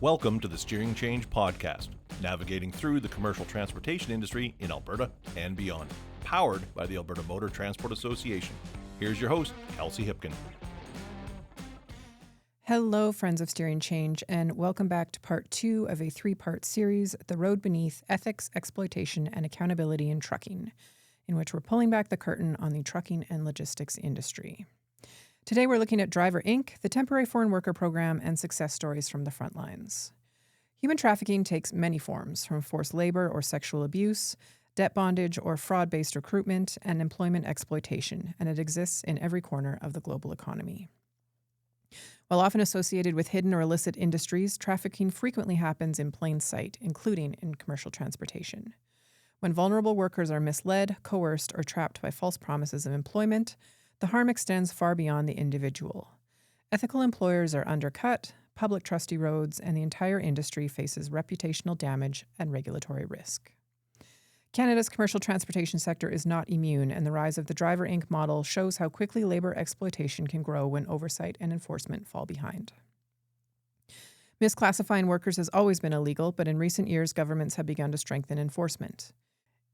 Welcome to the Steering Change Podcast, navigating through the commercial transportation industry in Alberta and beyond, powered by the Alberta Motor Transport Association. Here's your host, Kelsey Hipkin. Hello, friends of Steering Change, and welcome back to part 2 of a 3-part series, The Road Beneath: Ethics, Exploitation, and Accountability in Trucking, in which we're pulling back the curtain on the trucking and logistics industry. Today we're looking at Driver Inc., the Temporary Foreign Worker Program, and success stories from the Frontlines. Human trafficking takes many forms, from forced labor or sexual abuse, debt bondage or fraud-based recruitment, and employment exploitation, and it exists in every corner of the global economy. While often associated with hidden or illicit industries, trafficking frequently happens in plain sight, including in commercial transportation. When vulnerable workers are misled, coerced, or trapped by false promises of employment, the harm extends far beyond the individual. Ethical employers are undercut, public trust erodes, and the entire industry faces reputational damage and regulatory risk. Canada's commercial transportation sector is not immune, and the rise of the Driver Inc. model shows how quickly labor exploitation can grow when oversight and enforcement fall behind. Misclassifying workers has always been illegal, but in recent years, governments have begun to strengthen enforcement.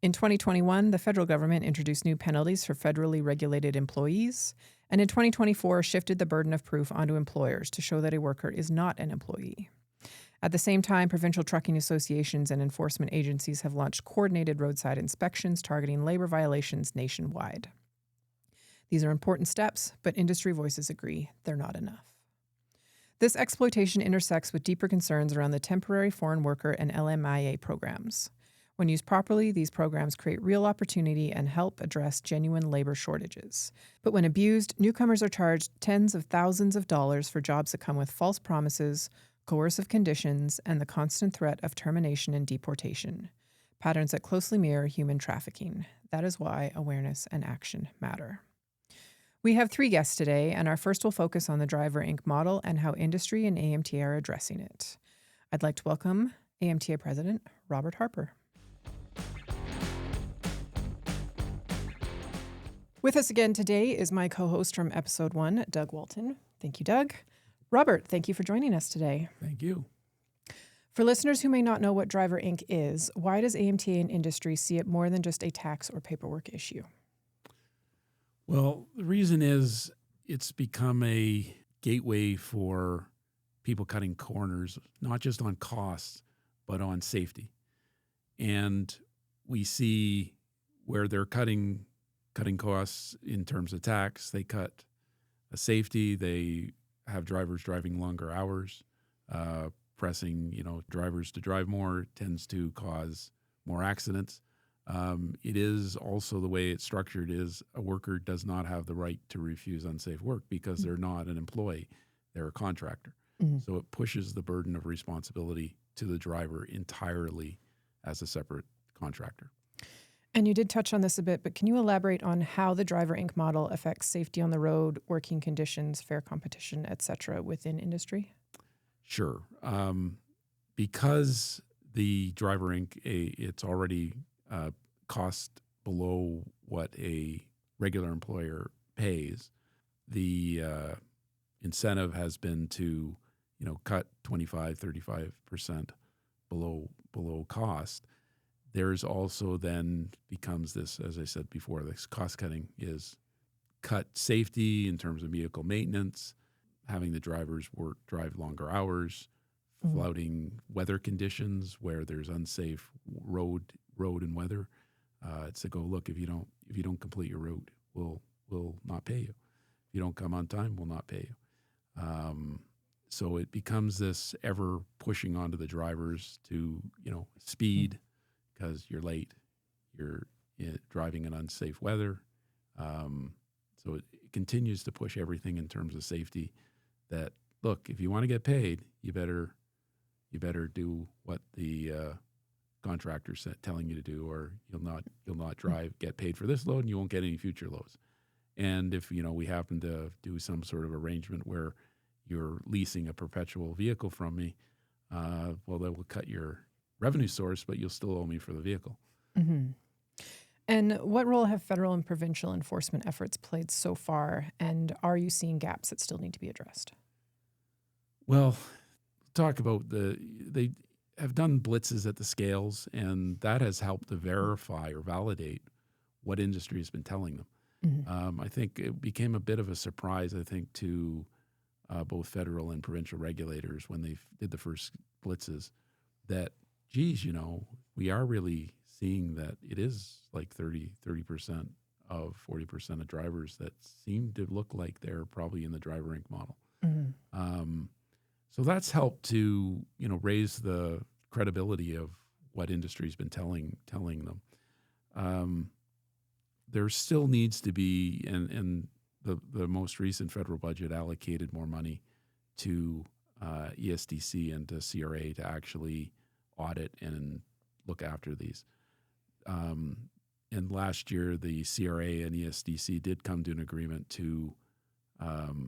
In 2021, the federal government introduced new penalties for federally regulated employees, and in 2024 shifted the burden of proof onto employers to show that a worker is not an employee. At the same time, provincial trucking associations and enforcement agencies have launched coordinated roadside inspections targeting labor violations nationwide. These are important steps, but industry voices agree they're not enough. This exploitation intersects with deeper concerns around the temporary foreign worker and LMIA programs. When used properly, these programs create real opportunity and help address genuine labor shortages. But when abused, newcomers are charged tens of thousands of dollars for jobs that come with false promises, coercive conditions, and the constant threat of termination and deportation, patterns that closely mirror human trafficking. That is why awareness and action matter. We have 3 guests today, and our first will focus on the Driver Inc. model and how industry and AMTA are addressing it. I'd like to welcome AMTA President Robert Harper. With us again today is my co-host from episode 1, Doug Walton. Thank you, Doug. Robert, thank you for joining us today. Thank you. For listeners who may not know what Driver Inc. is, why does AMTA and industry see it more than just a tax or paperwork issue? Well, the reason is it's become a gateway for people cutting corners, not just on costs, but on safety. And we see where they're cutting costs in terms of tax. They cut safety. They have drivers driving longer hours. Pressing, drivers to drive more tends to cause more accidents. It is also the way it's structured is a worker does not have the right to refuse unsafe work because they're not an employee. They're a contractor. Mm-hmm. So it pushes the burden of responsibility to the driver entirely as a separate contractor. And you did touch on this a bit, but can you elaborate on how the Driver Inc. model affects safety on the road, working conditions, fair competition, et cetera, within industry? Sure. Because the Driver Inc., it's already cost below what a regular employer pays, the incentive has been to, cut 25, 35% below cost. There's also then becomes this, as I said before, this cost cutting is cut safety in terms of vehicle maintenance, having the drivers drive longer hours, flouting weather conditions where there's unsafe road and weather. It's to go, look, if you don't complete your route, we'll not pay you. If you don't come on time, we'll not pay you. So it becomes this ever pushing onto the drivers to, speed because you're late, you're driving in unsafe weather. So it continues to push everything in terms of safety that, look, if you want to get paid, you better do what the contractor's telling you to do, or you'll not get paid for this load and you won't get any future loads. And if, we happen to do some sort of arrangement where you're leasing a perpetual vehicle from me, well, that will cut your revenue source, but you'll still owe me for the vehicle. Mm-hmm. And what role have federal and provincial enforcement efforts played so far? And are you seeing gaps that still need to be addressed? Well, talk about they have done blitzes at the scales, and that has helped to verify or validate what industry has been telling them. I think it became a bit of a surprise, I think, to both federal and provincial regulators when they did the first blitzes that, geez, we are really seeing that it is like 30% of 40% of drivers that seem to look like they're probably in the driver inc model. So that's helped to, raise the credibility of what industry's been telling them. There still needs to be, and the most recent federal budget allocated more money to ESDC and to CRA to actually audit and look after these. And last year, the CRA and ESDC did come to an agreement to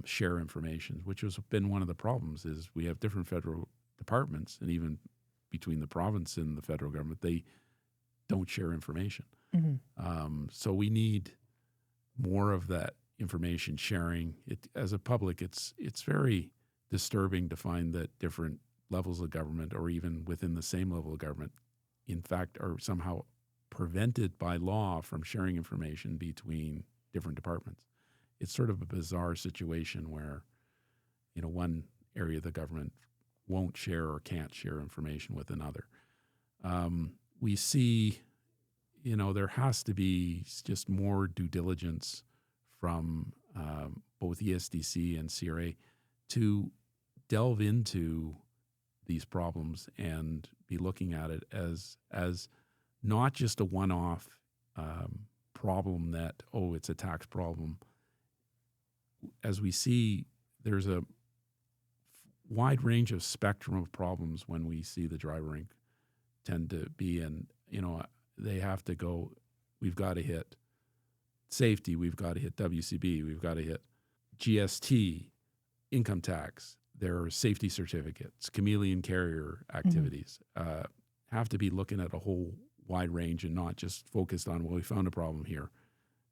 share information, which has been one of the problems. Is we have different federal departments, and even between the province and the federal government, they don't share information. So we need more of that information sharing. As a public, it's very disturbing to find that different levels of government, or even within the same level of government, in fact, are somehow prevented by law from sharing information between different departments. It's sort of a bizarre situation where, one area of the government won't share or can't share information with another. We see, there has to be just more due diligence from both ESDC and CRA to delve into these problems and be looking at it as not just a one-off problem that, it's a tax problem. As we see, there's a wide range of spectrum of problems when we see the driver inc tend to be in, they have to go, we've got to hit safety, we've got to hit WCB, we've got to hit GST, income tax, there are safety certificates, chameleon carrier activities, have to be looking at a whole wide range and not just focused on, we found a problem here,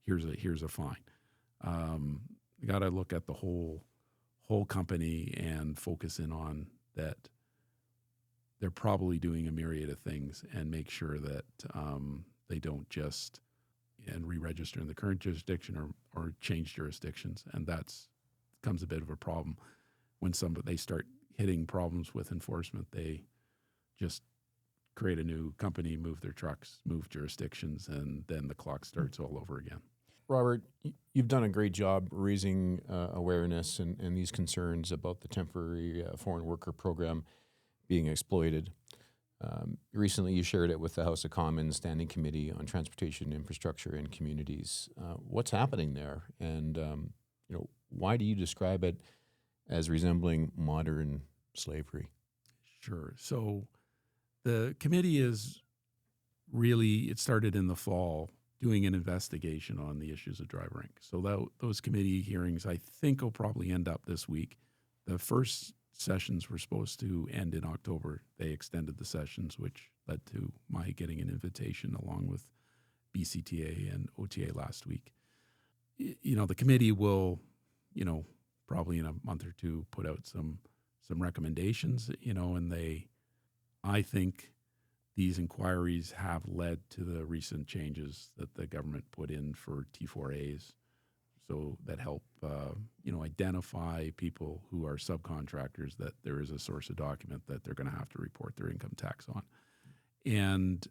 here's a fine. You got to look at the whole company and focus in on that they're probably doing a myriad of things and make sure that they don't just re-register in the current jurisdiction or change jurisdictions. And that's becomes a bit of a problem when they start hitting problems with enforcement. They just create a new company, move their trucks, move jurisdictions, and then the clock starts all over again. Robert, you've done a great job raising awareness and these concerns about the temporary foreign worker program being exploited. Recently, you shared it with the House of Commons Standing Committee on Transportation, Infrastructure, and Communities. What's happening there, and why do you describe it as resembling modern slavery? Sure. So the committee is really, it started in the fall, doing an investigation on the issues of driver inc. So those committee hearings, I think, will probably end up this week. The first sessions were supposed to end in October. They extended the sessions, which led to my getting an invitation along with BCTA and OTA last week. The committee will, probably in a month or two, put out some recommendations, and I think these inquiries have led to the recent changes that the government put in for T4As, so that help, identify people who are subcontractors, that there is a source of document that they're going to have to report their income tax on. And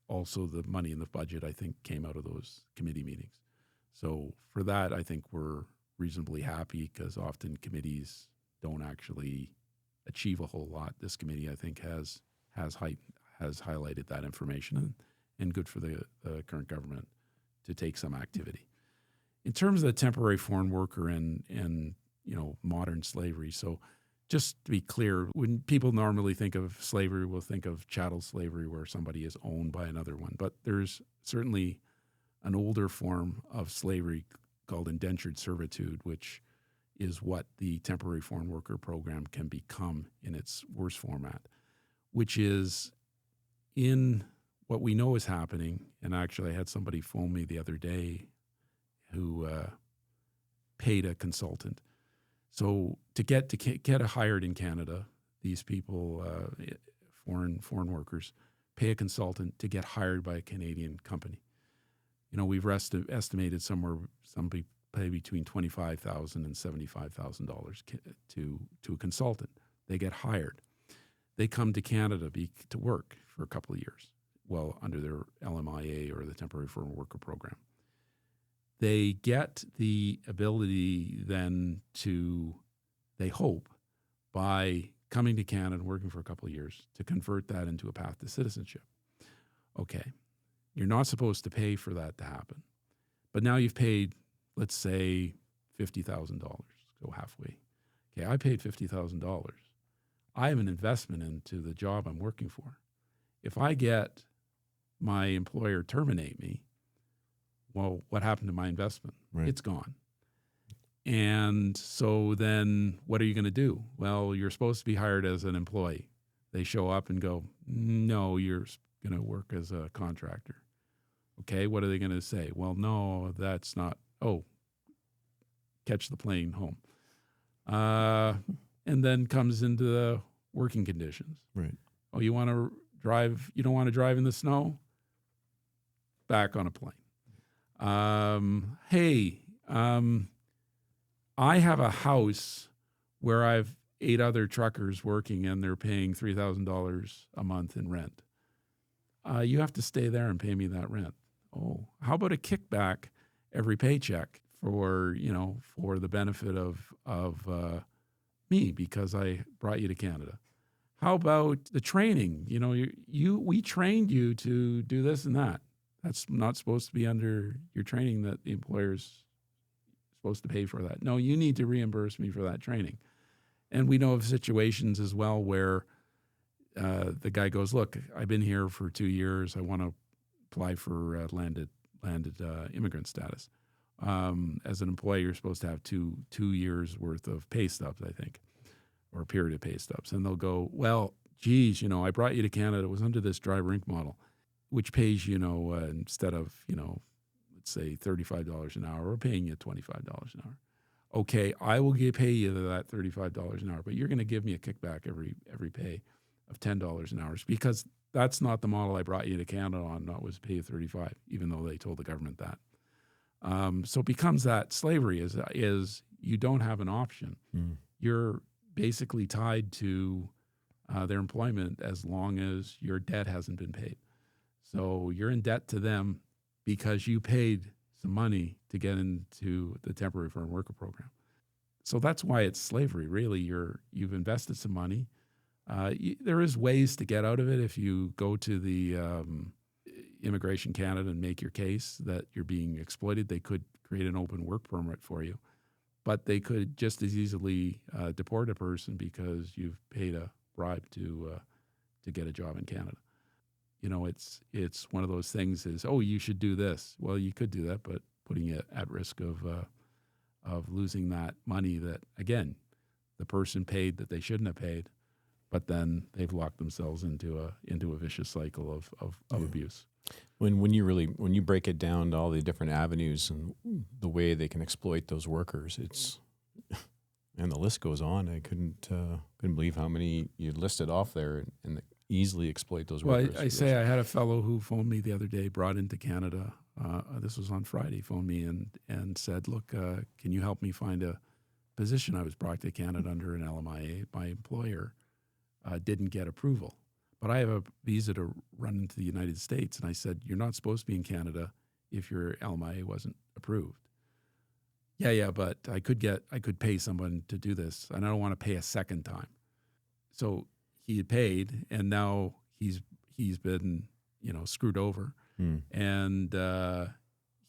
also the money in the budget, I think, came out of those committee meetings. So for that, I think we're reasonably happy, because often committees don't actually achieve a whole lot. This committee, I think, has highlighted that information, and good for the current government to take some activity. In terms of the temporary foreign worker and modern slavery, so just to be clear, when people normally think of slavery, we'll think of chattel slavery, where somebody is owned by another one. But there's certainly an older form of slavery called indentured servitude, which is what the temporary foreign worker program can become in its worst format, which is in what we know is happening. And actually, I had somebody phone me the other day who paid a consultant. So to get hired in Canada, these people, foreign workers, pay a consultant to get hired by a Canadian company. We've estimated some pay between $25,000 and $75,000 to a consultant. They get hired. They come to Canada to work for a couple of years, under their LMIA or the Temporary Foreign Worker Program. They get the ability then they hope, by coming to Canada and working for a couple of years, to convert that into a path to citizenship. Okay, you're not supposed to pay for that to happen. But now you've paid, let's say, $50,000. Go halfway. Okay, I paid $50,000. I have an investment into the job I'm working for. If I get my employer terminate me, well, what happened to my investment? Right. It's gone. And so then what are you going to do? Well, you're supposed to be hired as an employee. They show up and go, no, you're going to work as a contractor. Okay, what are they going to say? Well, no, that's not, catch the plane home. And then comes into the working conditions. Right. Oh, you want to drive, you don't want to drive in the snow? Back on a plane. I have a house where I've 8 other truckers working and they're paying $3,000 a month in rent. You have to stay there and pay me that rent. Oh, how about a kickback every paycheck for the benefit of me because I brought you to Canada? How about the training? We trained you to do this and that. That's not supposed to be under your training that the employer's supposed to pay for that. No, you need to reimburse me for that training. And we know of situations as well where the guy goes, look, I've been here for 2 years. I want to apply for landed immigrant status. As an employee, you're supposed to have two years worth of pay stubs, I think, or a period of pay stubs. And they'll go, well, geez, I brought you to Canada. It was under this driver Inc. model, which pays, instead of, let's say $35 an hour, we're paying you $25 an hour. Okay, I will pay you that $35 an hour, but you're going to give me a kickback every pay of $10 an hour because that's not the model I brought you to Canada on. That was pay you $35, even though they told the government that. So it becomes that slavery is you don't have an option. Mm. You're basically tied to their employment as long as your debt hasn't been paid. So you're in debt to them because you paid some money to get into the Temporary Foreign Worker Program. So that's why it's slavery. Really, you've invested some money. There is ways to get out of it if you go to the Immigration Canada and make your case that you're being exploited. They could create an open work permit for you, but they could just as easily deport a person because you've paid a bribe to get a job in Canada. It's one of those things is, you should do this. Well, you could do that, but putting it at risk of losing that money that, again, the person paid that they shouldn't have paid, but then they've locked themselves into a vicious cycle of abuse. When you break it down to all the different avenues and the way they can exploit those workers, and the list goes on. I couldn't believe how many you listed off there and easily exploit those workers. Well, I had a fellow who phoned me the other day, brought into Canada. This was on Friday. Phoned me and said, "Look, can you help me find a position?" I was brought to Canada under an LMIA. My employer didn't get approval, but I have a visa to run into the United States, and I said, "You're not supposed to be in Canada if your LMIA wasn't approved." Yeah, but I could pay someone to do this, and I don't want to pay a second time. So he had paid, and now he's been screwed over, and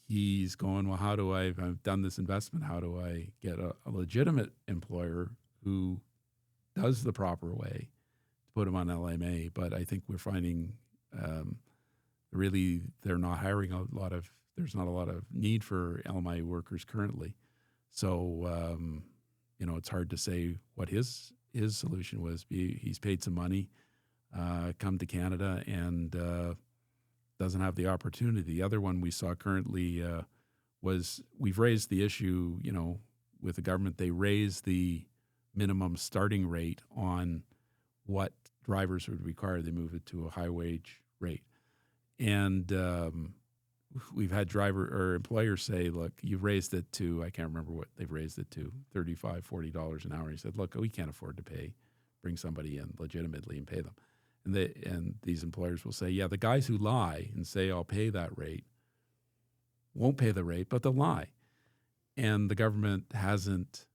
he's going, well, how do I've done this investment? How do I get a legitimate employer who does the proper way to put him on LMA? But I think we're finding really they're not hiring there's not a lot of need for LMI workers currently. So it's hard to say what his solution was. He's paid some money, come to Canada, and doesn't have the opportunity. The other one we saw currently was we've raised the issue, with the government. They raised the minimum starting rate on what drivers would require, they move it to a high wage rate. And we've had employers say, look, you've raised it to, I can't remember what they've raised it to, $35, $40 an hour. He said, look, we can't afford to bring somebody in legitimately and pay them. And these employers will say, yeah, the guys who lie and say, I'll pay that rate, won't pay the rate, but they'll lie. And the government hasn't,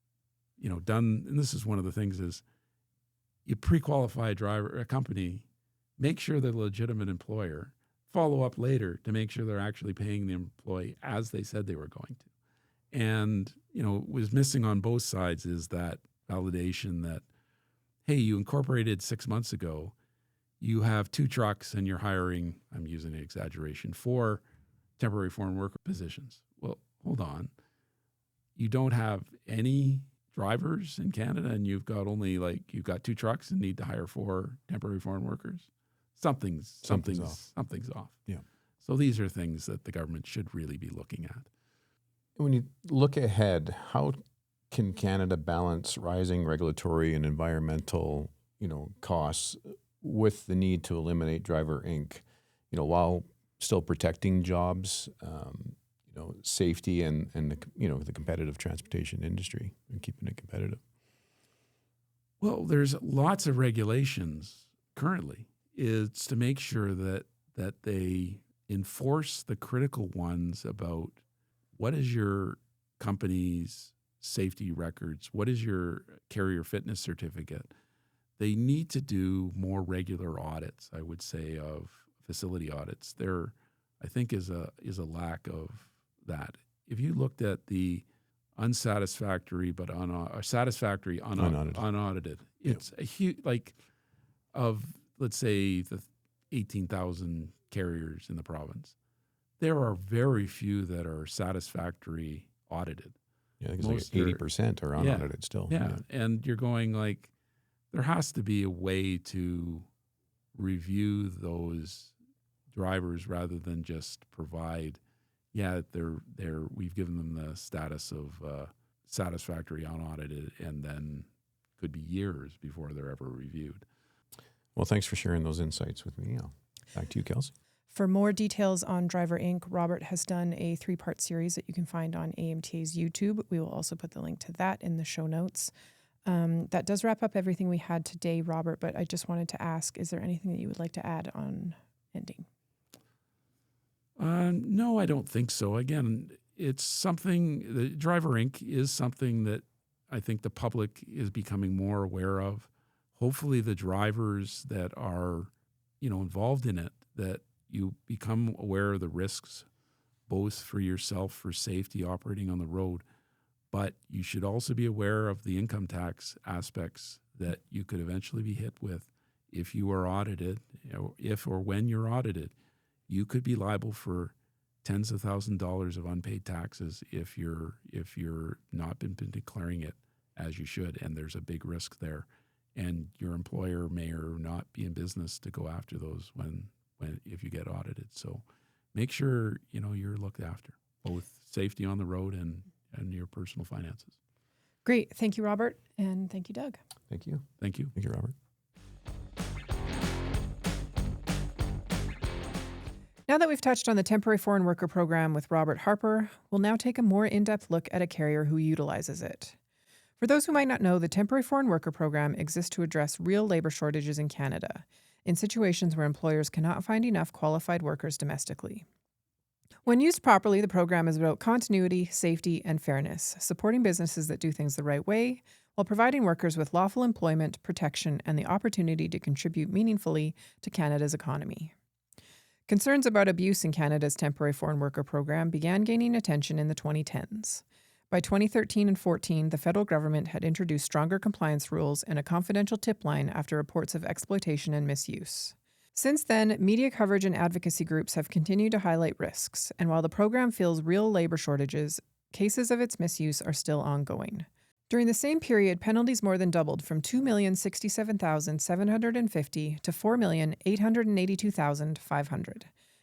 done, and this is one of the things is you pre-qualify a company, make sure they're a legitimate employer, follow up later to make sure they're actually paying the employee as they said they were going to. And, what was missing on both sides is that validation that, hey, you incorporated 6 months ago, you have 2 trucks and you're hiring, I'm using an exaggeration, 4 temporary foreign worker positions. Well, hold on. You don't have any drivers in Canada and you've got 2 trucks and need to hire 4 temporary foreign workers. Something's off. Yeah. So these are things that the government should really be looking at. When you look ahead, how can Canada balance rising regulatory and environmental, costs with the need to eliminate driver Inc., while still protecting jobs, safety and the competitive transportation industry and keeping it competitive? Well, there's lots of regulations currently. It's to make sure that they enforce the critical ones about what is your company's safety records, what is your carrier fitness certificate. They need to do more regular audits, I would say, of facility audits. There, I think, is a lack of that. If you looked at the unsatisfactory but satisfactory unaudited, it's a huge, of, let's say, the 18,000 carriers in the province, there are very few that are satisfactory audited. Yeah, I think it's 80% are unaudited still. Yeah, and you're going there has to be a way to review those drivers rather than just provide, we've given them the status of satisfactory unaudited, and then could be years before they're ever reviewed. Well, thanks for sharing those insights with me. Back to you, Kelsey. For more details on Driver Inc., Robert has done a 3-part series that you can find on AMTA's YouTube. We will also put the link to that in the show notes. That does wrap up everything we had today, Robert, but I just wanted to ask, is there anything that you would like to add on ending? No, I don't think so. Again, it's something, the Driver Inc. is something that I think the public is becoming more aware of. Hopefully the drivers that are, involved in it, that you become aware of the risks, both for yourself, for safety operating on the road, but you should also be aware of the income tax aspects that you could eventually be hit with if you are audited. If or when you're audited, you could be liable for tens of thousands of dollars of unpaid taxes if you're not been declaring it as you should, and there's a big risk there. And your employer may or not be in business to go after those if you get audited. So make sure you're looked after, both safety on the road and your personal finances. Great. Thank you, Robert. And thank you, Doug. Thank you. Thank you. Thank you, Robert. Now that we've touched on the temporary foreign worker program with Robert Harper, we'll now take a more in-depth look at a carrier who utilizes it. For those who might not know, the temporary foreign worker program exists to address real labor shortages in Canada, in situations where employers cannot find enough qualified workers domestically. When used properly, the program is about continuity, safety, and fairness, supporting businesses that do things the right way, while providing workers with lawful employment, protection, and the opportunity to contribute meaningfully to Canada's economy. Concerns about abuse in Canada's temporary foreign worker program began gaining attention in the 2010s. By 2013 and 14, the federal government had introduced stronger compliance rules and a confidential tip line after reports of exploitation and misuse. Since then, media coverage and advocacy groups have continued to highlight risks, and while the program feels real labor shortages, cases of its misuse are still ongoing. During the same period, penalties more than doubled from $2,067,750 to $4,882,500,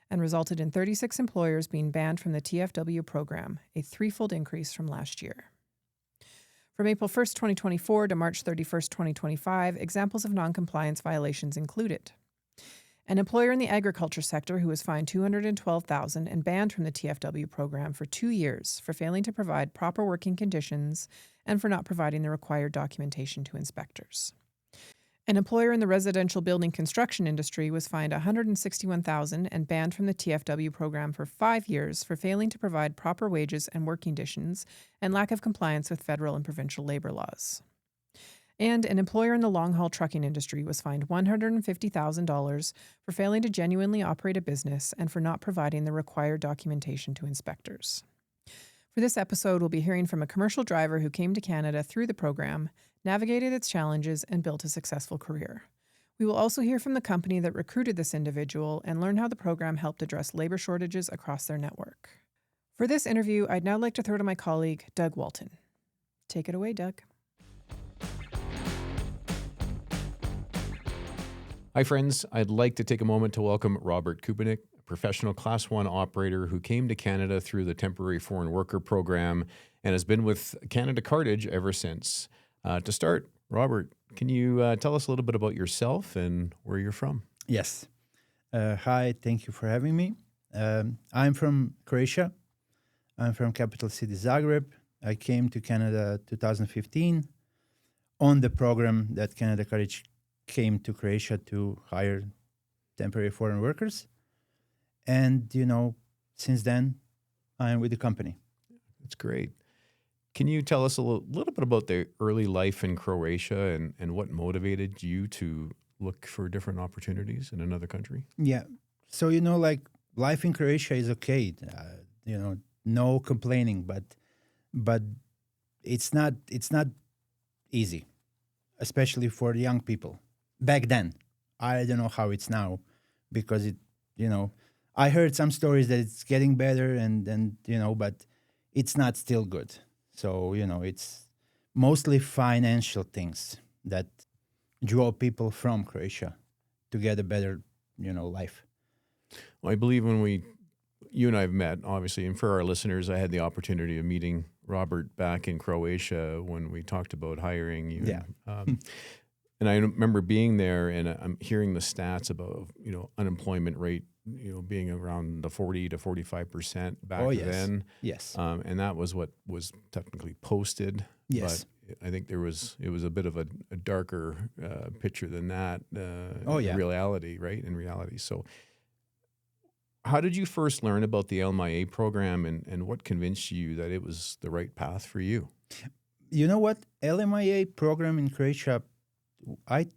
and resulted in 36 employers being banned from the TFW program, a threefold increase from last year. From April 1st, 2024 to March 31st, 2025, examples of noncompliance violations included an employer in the agriculture sector who was fined $212,000 and banned from the TFW program for 2 years for failing to provide proper working conditions and for not providing the required documentation to inspectors. An employer in the residential building construction industry was fined $161,000 and banned from the TFW program for 5 years for failing to provide proper wages and work conditions and lack of compliance with federal and provincial labor laws. And an employer in the long-haul trucking industry was fined $150,000 for failing to genuinely operate a business and for not providing the required documentation to inspectors. For this episode, we'll be hearing from a commercial driver who came to Canada through the program, navigated its challenges, and built a successful career. We will also hear from the company that recruited this individual and learn how the program helped address labor shortages across their network. For this interview, I'd now like to throw to my colleague, Doug Walton. Take it away, Doug. Hi, friends. I'd like to take a moment to welcome Robert Kupinic, a professional Class 1 operator who came to Canada through the Temporary Foreign Worker Program and has been with Canada Cartage ever since. To start, Robert, can you tell us a little bit about yourself and where you're from? Yes. Hi, thank you for having me. I'm from Croatia. I'm from capital city Zagreb. I came to Canada 2015 on the program that Canada Cartage came to Croatia to hire temporary foreign workers. And, since then, I'm with the company. That's great. Can you tell us a little bit about the early life in Croatia and what motivated you to look for different opportunities in another country? Yeah. So, life in Croatia is okay. No complaining, but it's not easy, especially for young people. Back then, I don't know how it's now, because I heard some stories that it's getting better and but it's not still good. So, it's mostly financial things that draw people from Croatia to get a better, life. Well, I believe when you and I have met, obviously, and for our listeners, I had the opportunity of meeting Robert back in Croatia when we talked about hiring you. Yeah. And I remember being there and I'm hearing the stats about, unemployment rate, being around the 40 to 45% back then. Yes. And that was what was technically posted. Yes. But I think it was a bit of a darker picture than that. Yeah. Reality, right? In reality. So how did you first learn about the LMIA program and what convinced you that it was the right path for you? You know what? LMIA program in Croatia, I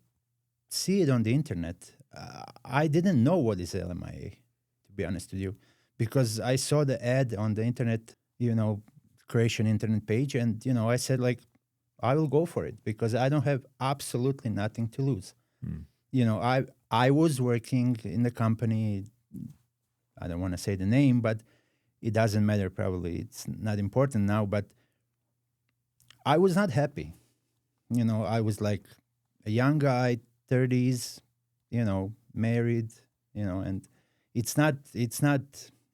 see it on the internet. I didn't know what is LMIA, to be honest with you, because I saw the ad on the internet, Croatian internet page, and, I said, I will go for it because I don't have absolutely nothing to lose. I was working in the company, I don't want to say the name, but it doesn't matter, probably it's not important now, but I was not happy. I was like a young guy, 30s, married, and it's not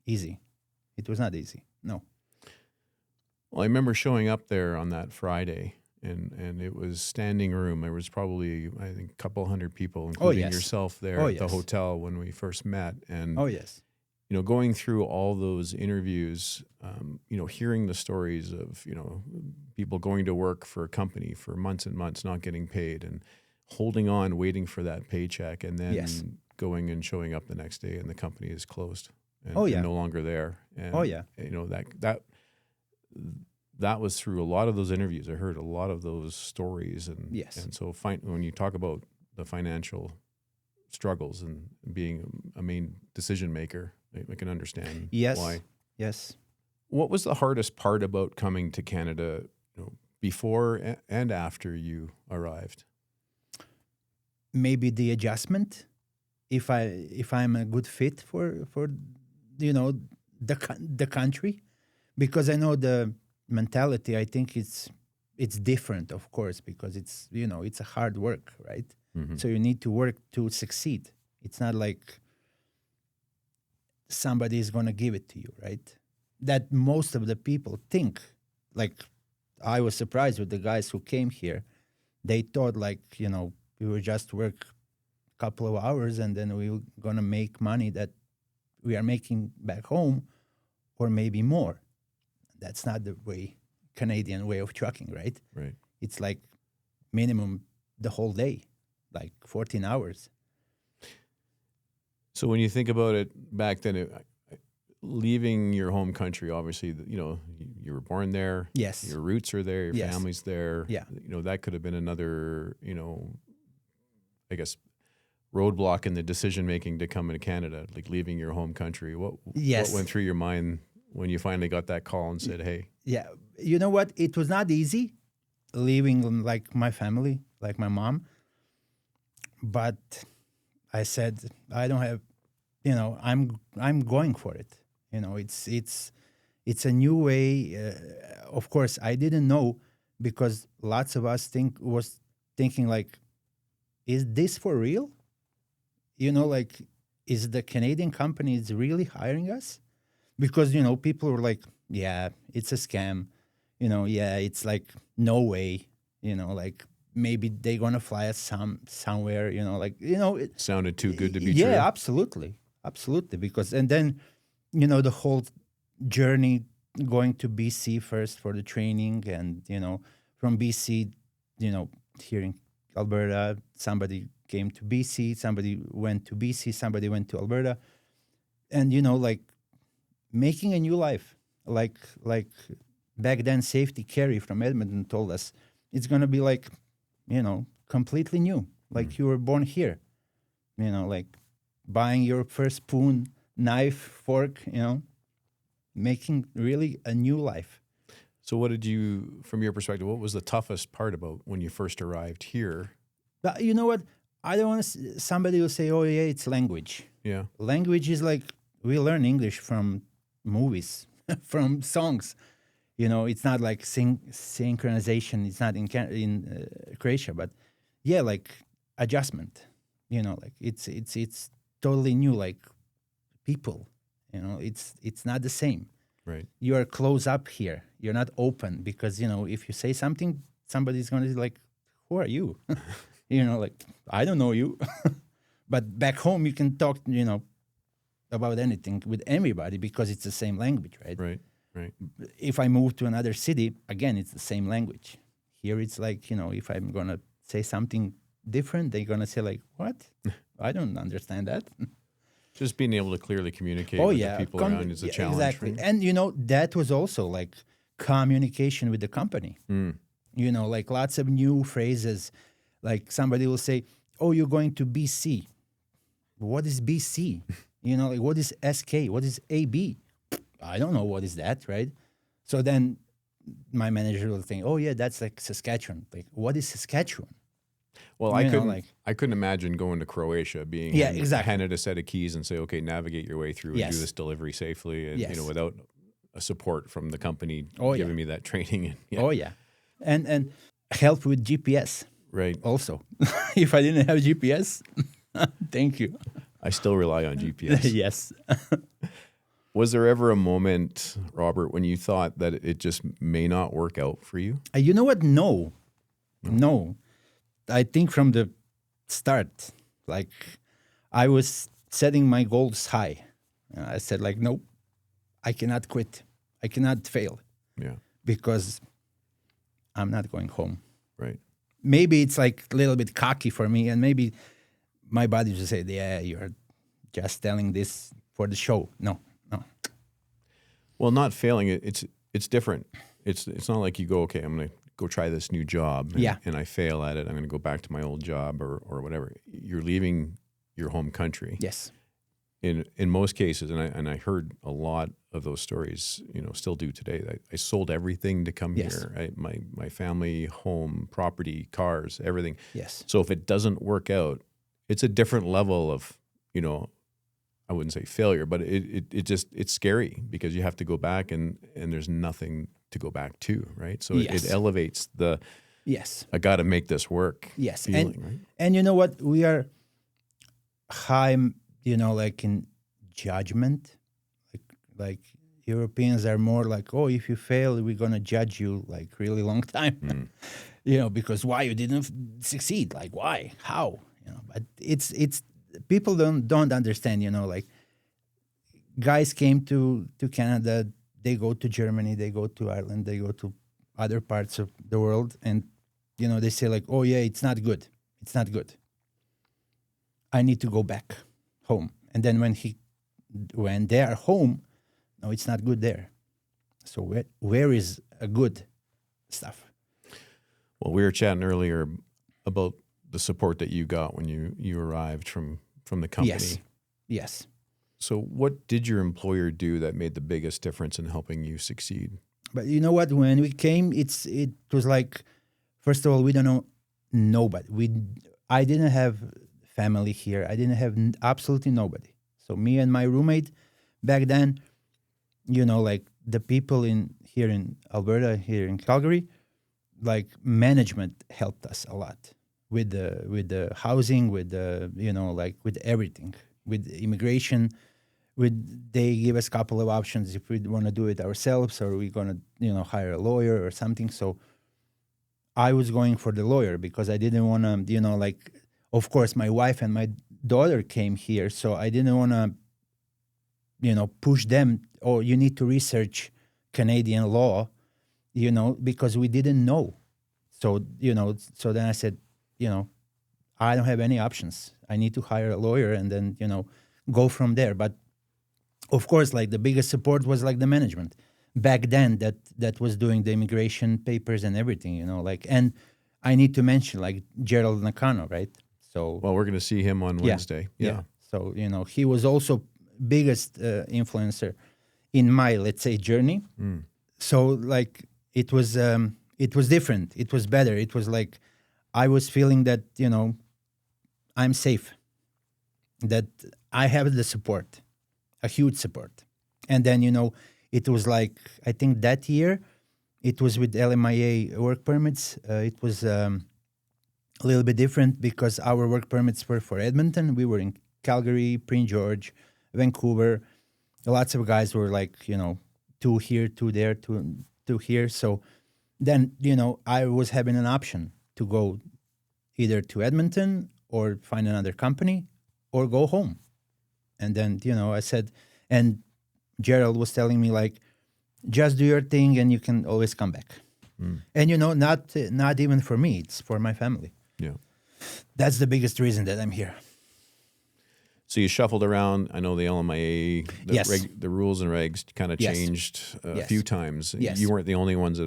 easy. It was not easy. No. Well, I remember showing up there on that Friday and it was standing room. There was probably, I think, a couple hundred people, including yourself there at the hotel when we first met. And, going through all those interviews, hearing the stories of, people going to work for a company for months and months, not getting paid and holding on, waiting for that paycheck, and then going and showing up the next day and the company is closed and, and no longer there. And, that was through a lot of those interviews. I heard a lot of those stories. And so when you talk about the financial struggles and being a main decision maker, I can understand why. Yes. What was the hardest part about coming to Canada, before and after you arrived? Maybe the adjustment. If I'm a good fit for the country, because I know the mentality. I think it's different, of course, because it's it's a hard work, right? Mm-hmm. So you need to work to succeed. It's not like somebody is going to give it to you, right? That most of the people think, like I was surprised with the guys who came here. They thought like, we would just work a couple of hours and then we were going to make money that we are making back home or maybe more. That's not the Canadian way of trucking, right? Right. It's like minimum the whole day, like 14 hours. So when you think about it back then, leaving your home country, obviously, you were born there. Yes. Your roots are there. Your Yes. family's there. Yeah. That could have been another, I guess, roadblock in the decision making to come into Canada, like leaving your home country. What went through your mind when you finally got that call and said, "Hey"? Yeah. You know what? It was not easy leaving like my family, like my mom. But I said, I don't have, I'm going for it. It's a new way. Of course, I didn't know because lots of us was thinking like, is this for real? Like, is the Canadian companies really hiring us? Because, people were like, yeah, it's a scam. Yeah, it's like, no way, like maybe they're going to fly us somewhere, It sounded too good to be true. Yeah, absolutely. Absolutely. Because, and then, the whole journey going to BC first for the training and, from BC, here in Alberta, somebody came to BC, somebody went to BC, somebody went to Alberta. And, like making a new life, like back then, Safety Carey from Edmonton told us it's going to be like, completely new. Like you were born here, like buying your first spoon, knife, fork, making really a new life. So what did you, from your perspective, what was the toughest part about when you first arrived here? But you know what? I don't want to, somebody will say, oh yeah, it's language. Yeah. Language is like, we learn English from movies, from songs. It's not like synchronization. It's not in Croatia, but yeah, like adjustment. Like it's totally new. Like people, it's not the same. Right. You are close up here. You're not open because if you say something, somebody's going to be like, "Who are you?" Like I don't know you. But back home, you can talk, about anything with everybody because it's the same language, right? Right. Right. If I move to another city, again, it's the same language. Here, it's like, if I'm going to say something different, they're going to say like, what? I don't understand that. Just being able to clearly communicate with the people around you is a challenge. Exactly. Right? And, that was also like communication with the company. Like lots of new phrases. Like somebody will say, oh, you're going to BC. What is BC? Like what is SK? What is AB? I don't know what is that, right? So then my manager will think, oh yeah, that's like Saskatchewan. Like, what is Saskatchewan? Well, I couldn't imagine going to Croatia, being handed a set of keys and say, okay, navigate your way through and do this delivery safely, and without a support from the company giving me that training. Oh yeah, and help with GPS. Right. Also, if I didn't have GPS, thank you. I still rely on GPS. Yes. Was there ever a moment, Robert, when you thought that it just may not work out for you? You know what? No. I think from the start, like I was setting my goals high. I said like, nope, I cannot quit. I cannot fail. Yeah. Because I'm not going home. Right. Maybe it's like a little bit cocky for me, and maybe my body just said, yeah, you're just telling this for the show. No. Well, not failing, it's different. It's not like you go, okay, I'm going to go try this new job and I fail at it. I'm going to go back to my old job or whatever. You're leaving your home country. Yes. In most cases, and I heard a lot of those stories, still do today. I sold everything to come here. My family, home, property, cars, everything. Yes. So if it doesn't work out, it's a different level of, I wouldn't say failure, but it's scary because you have to go back and there's nothing to go back to, right? So it elevates the I got to make this work. Yes, feeling, right? And you know what? We are high, like in judgment, like Europeans are more like, oh, if you fail, we're gonna judge you like really long time, because why you didn't succeed? Like why? How? But it's people don't understand. Like guys came to Canada, they go to Germany, they go to Ireland, they go to other parts of the world, and they say like, oh yeah, it's not good. It's not good. I need to go back home. And then when they are home, no, it's not good there. So where is a good stuff? Well, we were chatting earlier about the support that you got when you arrived from the company. Yes. So what did your employer do that made the biggest difference in helping you succeed? But you know what? When we came, it was like, first of all, we don't know nobody. I didn't have family here. I didn't have absolutely nobody. So me and my roommate back then, like the people here in Alberta, here in Calgary, like management helped us a lot with the housing, with the like with everything, with immigration. They give us a couple of options if we want to do it ourselves or we're gonna hire a lawyer or something. So I was going for the lawyer because I didn't want to like, of course my wife and my daughter came here, so I didn't want to push them, oh, you need to research Canadian law, because we didn't know. So so then I said, I don't have any options. I need to hire a lawyer and then go from there. But of course, like the biggest support was like the management back then that was doing the immigration papers and everything, like, and I need to mention like Gerald Nakano, right? So well, we're going to see him on Wednesday. Yeah. So he was also biggest influencer in my, let's say, journey. So like it was different. It was better. It was like I was feeling that I'm safe, that I have the support, a huge support. And then it was like, I think that year it was with LMIA work permits. It was a little bit different because our work permits were for Edmonton. We were in Calgary, Prince George, Vancouver. Lots of guys were like, 2 here, 2 there, 2 here. So then, I was having an option to go either to Edmonton or find another company or go home. And then, I said, and Gerald was telling me like, just do your thing and you can always come back. And, not even for me, it's for my family. Yeah. That's the biggest reason that I'm here. So you shuffled around. I know the LMIA, the rules and regs kind of changed a few times. Yes. You weren't the only ones that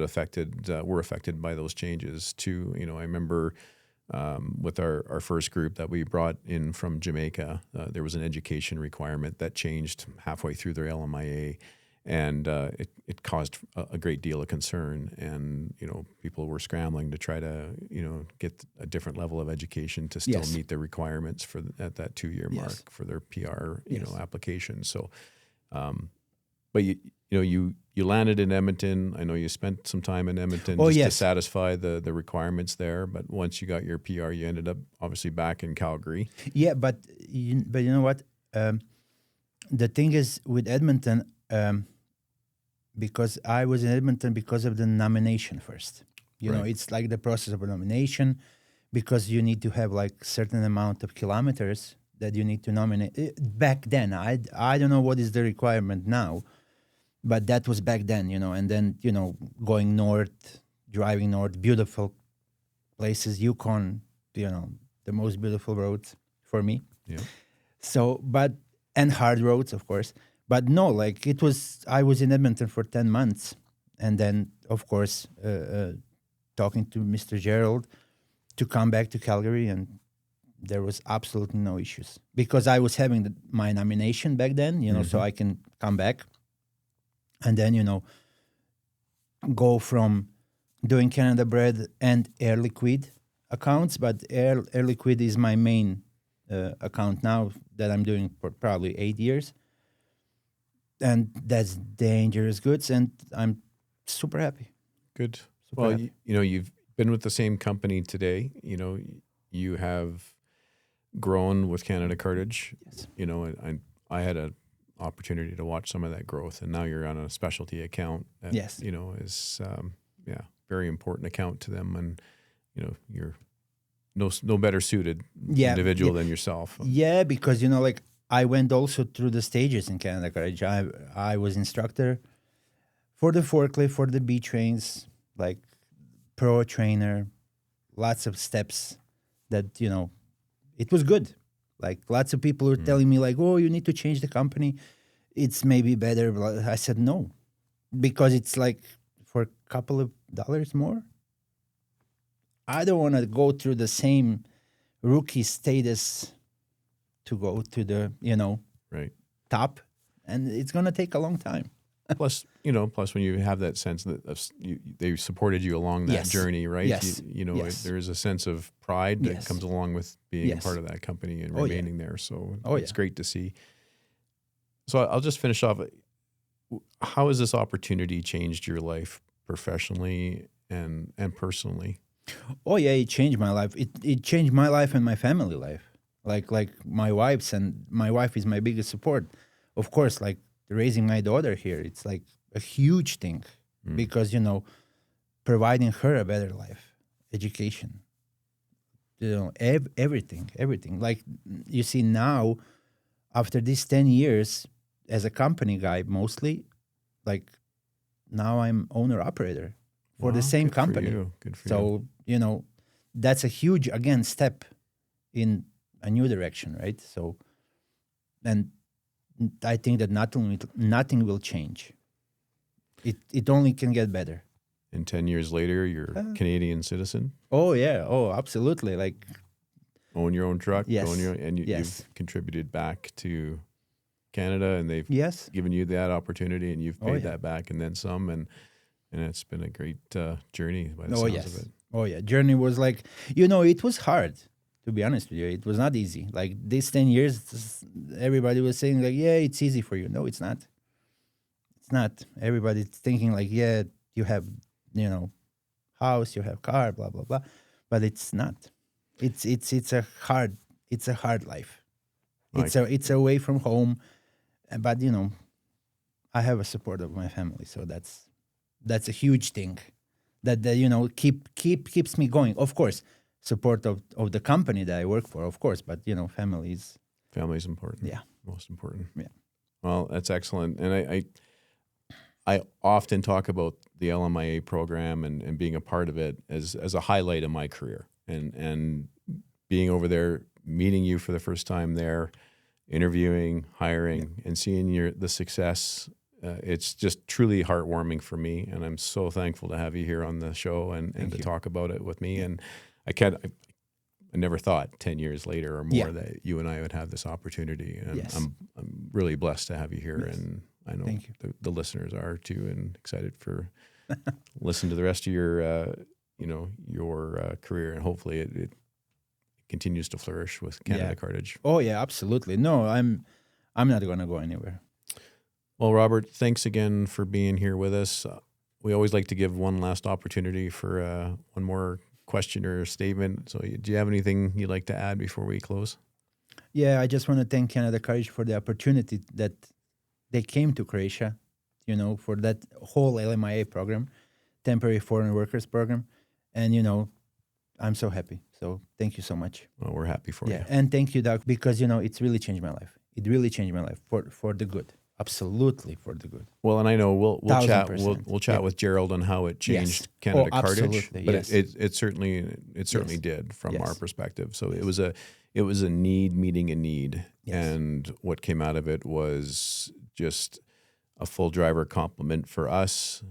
were affected by those changes too. I remember with our first group that we brought in from Jamaica, there was an education requirement that changed halfway through their LMIA. And it caused a great deal of concern, and people were scrambling to try to get a different level of education to still meet the requirements at that 2-year mark for their PR application. So, but you landed in Edmonton. I know you spent some time in Edmonton to satisfy the requirements there. But once you got your PR, you ended up obviously back in Calgary. Yeah, but you know what? The thing is with Edmonton. Because I was in Edmonton because of the nomination first. It's like the process of a nomination because you need to have like certain amount of kilometers that you need to nominate. Back then, I don't know what is the requirement now, but that was back then, and then, going north, driving north, beautiful places, Yukon, the most beautiful roads for me. Yeah. So, and hard roads, of course. But no, like I was in Edmonton for 10 months. And then, of course, talking to Mr. Gerald to come back to Calgary, and there was absolutely no issues. Because I was having my nomination back then, so I can come back. And then, go from doing Canada Bread and Air Liquide accounts. But Air Liquide is my main account now that I'm doing for probably 8 years. And that's dangerous goods, and I'm super happy. Good. Super happy. You've been with the same company today. You have grown with Canada Cartage. Yes. I had a opportunity to watch some of that growth. And now you're on a specialty account that, Yes. is, very important account to them. And, you're no better suited individual than yourself. Yeah, because, like I went also through the stages in Canada Cartage. I was instructor for the forklift, for the B trains, like pro trainer, lots of steps that, it was good. Like lots of people were telling me like, oh, you need to change the company. It's maybe better. But I said no, because it's like for a couple of dollars more. I don't want to go through the same rookie status to go to the, Right. top. And it's going to take a long time. Plus when you have that sense that they supported you along that Yes. journey, right? Yes. Yes. There is a sense of pride that Yes. comes along with being Yes. a part of that company and Oh, yeah. remaining there. So Oh, it's yeah. great to see. So I'll just finish off. How has this opportunity changed your life professionally and personally? Oh yeah, it changed my life. It changed my life and my family life. Like my wife's, and my wife is my biggest support. Of course, like raising my daughter here, it's like a huge thing because providing her a better life, education, everything. Like you see now, after these 10 years as a company guy, mostly, like now I'm owner operator for the same company. Good for you. So, that's a huge, again, step in a new direction, right? So, and I think that nothing will change. It only can get better. And 10 years later, you're a Canadian citizen, Oh, yeah. Oh, absolutely. Like, own your own truck, Yes. and Yes. you've contributed back to Canada, and they've yes. given you that opportunity, and you've paid yeah. that back and then some, and it's been a great journey by the Oh, sounds yes. of it. Oh, yeah. Journey was like, it was hard, to be honest with you. It was not easy. Like, these 10 years, everybody was saying, like, yeah, it's easy for you. No, it's not. It's not. Everybody's thinking, like, yeah, you have, house, you have car, blah, blah, blah. But it's not. It's a hard life. It's away from home. But, I have a support of my family. So that's a huge thing that keeps me going. Of course, support of the company that I work for, of course, but family is Family's important. Yeah. Most important. Yeah. Well, that's excellent. And I often talk about the LMIA program and being a part of it as a highlight of my career, and being over there, meeting you for the first time there, interviewing, hiring, and seeing the success. It's just truly heartwarming for me, and I'm so thankful to have you here on the show and to talk about it with me. And I never thought 10 years later or more that you and I would have this opportunity. And Yes. I'm really blessed to have you here, Yes. and I know Thank you. the listeners are too, and excited for listen to the rest of your career, and hopefully it continues to flourish with Canada Cartage. Oh yeah, absolutely. No, I'm not going to go anywhere. Well, Robert, thanks again for being here with us. We always like to give one last opportunity for one more question or statement. So do you have anything you'd like to add before we close? Yeah, I just want to thank Canada Cartage for the opportunity that they came to Croatia, for that whole LMIA program, temporary foreign workers program. And, I'm so happy. So thank you so much. Well, we're happy for you. And thank you, Doug, because, it's really changed my life. It really changed my life for the good. Absolutely for the good. Well, and I know we'll chat 1000%. we'll chat with Gerald on how it changed Yes. Canada Oh, Cartage, absolutely, but yes. it certainly Yes. did from Yes. our perspective. So it was a need meeting a need, Yes. and what came out of it was just a full driver complement for us,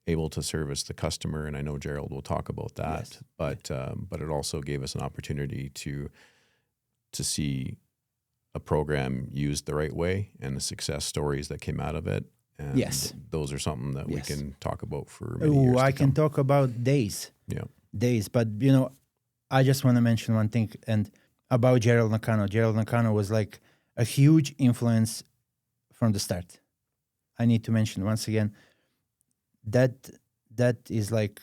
able to service the customer, and I know Gerald will talk about that. Yes. But it also gave us an opportunity to see a program used the right way and the success stories that came out of it. And Yes. those are something that we Yes. can talk about for many years I to can come. talk about days. Yeah. Days. But, I just want to mention one thing and about Gerald Nakano. Gerald Nakano was like a huge influence from the start. I need to mention once again that is like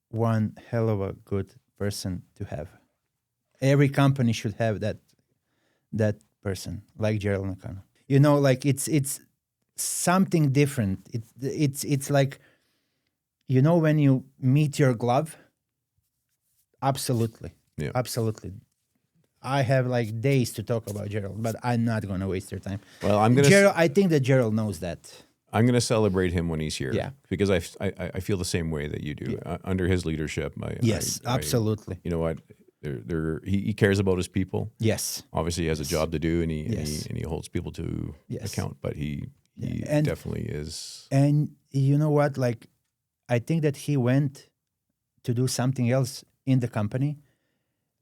one hell of a good person to have. Every company should have that person like Gerald Nakano. You know, like it's something different. It's like, you know, when you meet your glove. Absolutely, Yeah. absolutely. I have like days to talk about Gerald, but I'm not going to waste your time. Well, I'm gonna Gerald, I think that Gerald knows that. I'm gonna celebrate him when he's here. Yeah. Because I feel the same way that you do. Under his leadership, Yes, absolutely. You know what? He cares about his people. Yes. Obviously, he has a job to do, and Yes. he holds people to Yes. account. But he And- definitely is. And you know what? Like, I think that he went to do something else in the company,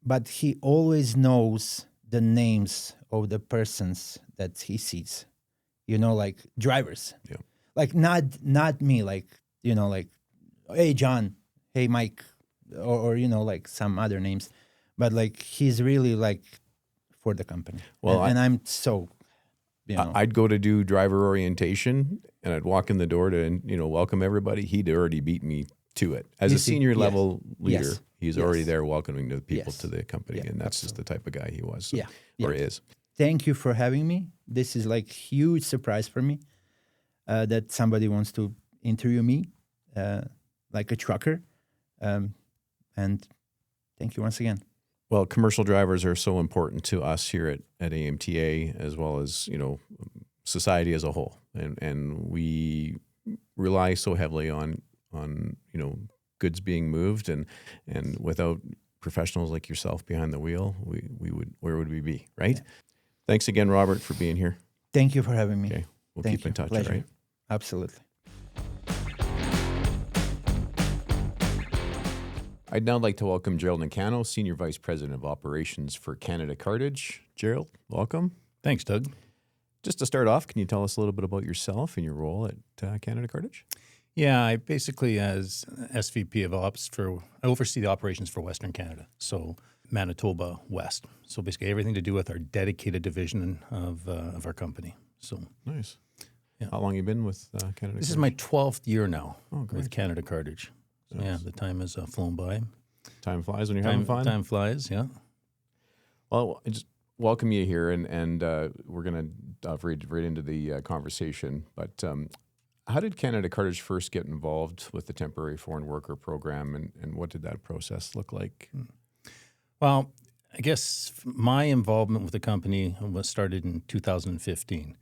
but he always knows the names of the persons that he sees. You know, like drivers. Yeah. Like not me. Like, you know, like, hey John, hey Mike, or you know, like some other names, but like he's really like for the company. Well, and I'm so. You know. I'd go to do driver orientation, and I'd walk in the door to welcome everybody. He'd already beat me to it as You a see, senior yes. level leader. Yes. He's Yes. already there welcoming the people Yes. to the company, Yeah, and that's just the type of guy he was, Yeah. or Yeah. is. Thank you for having me. This is like huge surprise for me that somebody wants to interview me like a trucker. And thank you once again. Well, commercial drivers are so important to us here at AMTA, as well as society as a whole, and we rely so heavily on goods being moved, and without professionals like yourself behind the wheel, where would we be, right? Yeah. Thanks again, Robert, for being here. Thank you for having me. Okay, we'll Thank keep in you. touch, Pleasure. all right? Absolutely. I'd now like to welcome Gerald Nakano, Senior Vice President of Operations for Canada Cartage. Gerald, welcome. Thanks, Doug. Just to start off, can you tell us a little bit about yourself and your role at Canada Cartage? Yeah, I basically, as SVP of Ops, I oversee the operations for Western Canada, so Manitoba West. So basically everything to do with our dedicated division of our company. So Nice. Yeah. How long have you been with Canada this is Cartage? my 12th year now Oh, great. with Canada Cartage. So yeah, the time has flown by. Time flies when you're having fun. Time flies, yeah. Well, I just welcome you here, and we're going to dive right into the conversation. But how did Canada Cartage first get involved with the temporary foreign worker program, and what did that process look like? Well, I guess my involvement with the company was started in 2015.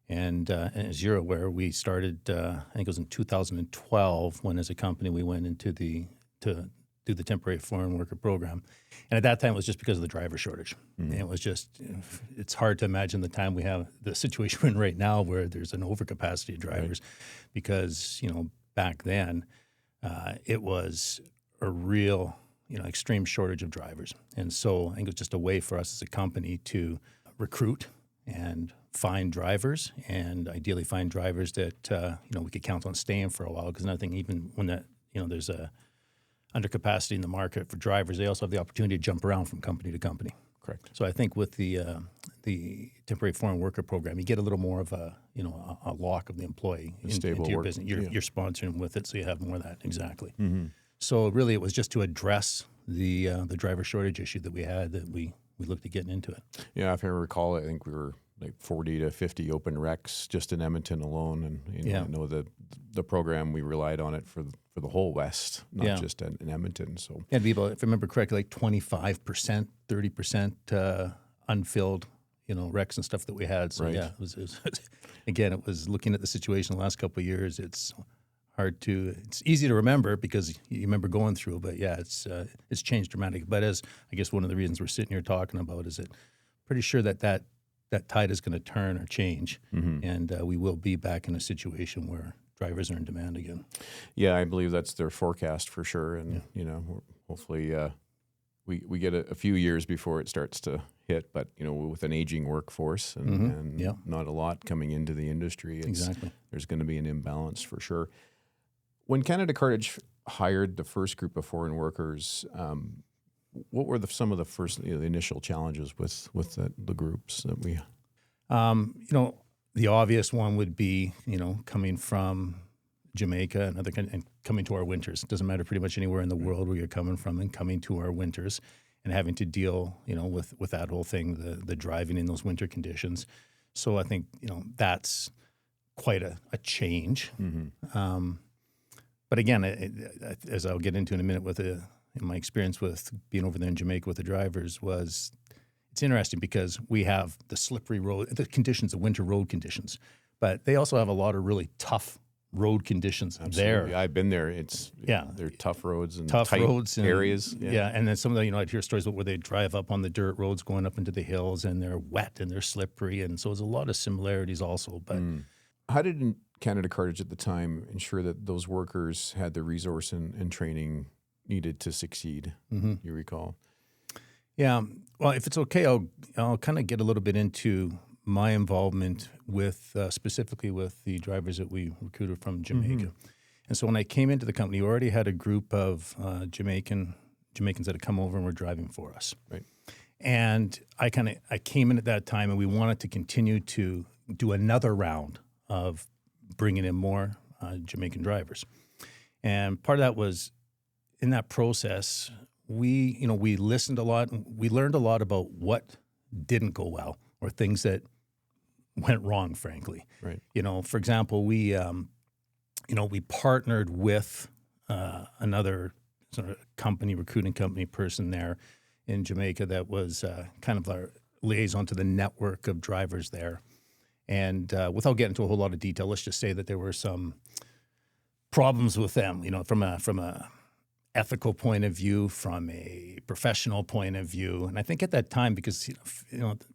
And as you're aware, we started, I think it was in 2012, when as a company we went into to do the temporary foreign worker program. And at that time, it was just because of the driver shortage. And it was just, it's hard to imagine the time we have, the situation we're in right now where there's an overcapacity of drivers because, back then it was a real, extreme shortage of drivers. And so I think it was just a way for us as a company to recruit and find drivers, and ideally find drivers that we could count on staying for a while. Because another thing, even when there's a undercapacity in the market for drivers, they also have the opportunity to jump around from company to company. Correct. So I think with the temporary foreign worker program, you get a little more of a lock of the employee stable into your work, business. You're sponsoring with it, so you have more of that. Exactly. Mm-hmm. So really, it was just to address the driver shortage issue that we had, that we looked at getting into it. Yeah, if I recall, I think we were like 40 to 50 open recs just in Edmonton alone, and I know the program, we relied on it for the whole West, not just in Edmonton. So Yeah, it'd be about, if I remember correctly, like 25%, 30% unfilled, recs and stuff that we had. So Right. yeah, it was again, it was looking at the situation the last couple of years. It's easy to remember because you remember going through, but yeah, it's changed dramatically. But as I guess one of the reasons we're sitting here talking about is that pretty sure that tide is going to turn or change, and we will be back in a situation where drivers are in demand again. yeah, I believe that's their forecast for sure, and hopefully we get a few years before it starts to hit. But with an aging workforce and not a lot coming into the industry, Exactly. there's going to be an imbalance for sure. When Canada Cartage hired the first group of foreign workers, what were some of the first the initial challenges with the groups that we? The obvious one would be coming from Jamaica and and coming to our winters. It doesn't matter pretty much anywhere in the world where you're coming from, and coming to our winters and having to deal with that whole thing, the driving in those winter conditions. So I think, that's quite a change. But again, as I'll get into in a minute with my experience with being over there in Jamaica with the drivers it's interesting because we have the slippery road, the conditions, the winter road conditions, but they also have a lot of really tough road conditions Absolutely. there. I've been there. They're tough roads and tight roads and areas. Yeah. And then some of the, I'd hear stories about where they drive up on the dirt roads going up into the hills and they're wet and they're slippery. And so there's a lot of similarities also. But how did Canada Cartage at the time ensure that those workers had the resource and training needed to succeed? You recall? Yeah. Well, if it's okay, I'll kind of get a little bit into my involvement with specifically with the drivers that we recruited from Jamaica. And so when I came into the company, we already had a group of Jamaicans that had come over and were driving for us. Right. And I came in at that time, and we wanted to continue to do another round of bringing in more Jamaican drivers. And part of that was in that process, we listened a lot. We learned a lot about what didn't go well or things that went wrong, frankly. Right. For example, we partnered with another sort of recruiting company person there in Jamaica that was kind of our liaison to the network of drivers there. And without getting into a whole lot of detail, let's just say that there were some problems with them, from a ethical point of view, from a professional point of view. And I think at that time, because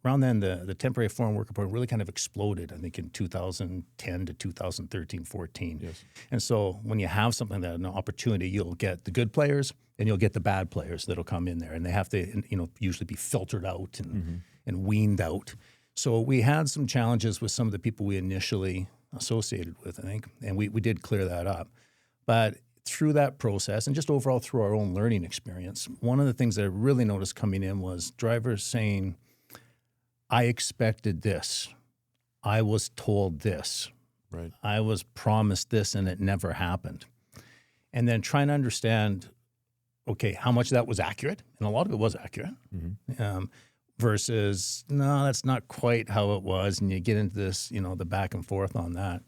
around then the temporary foreign worker program really kind of exploded, I think in 2010 to 2013, 14. Yes. And so when you have something like that, an opportunity, you'll get the good players and you'll get the bad players that'll come in there, and they have to usually be filtered out and weaned out. So we had some challenges with some of the people we initially associated with, I think, and we did clear that up. But through that process and just overall through our own learning experience, one of the things that I really noticed coming in was drivers saying, I expected this. I was told this. Right. I was promised this and it never happened. And then trying to understand, okay, how much of that was accurate? And a lot of it was accurate. Versus, no, that's not quite how it was. And you get into this, the back and forth on that.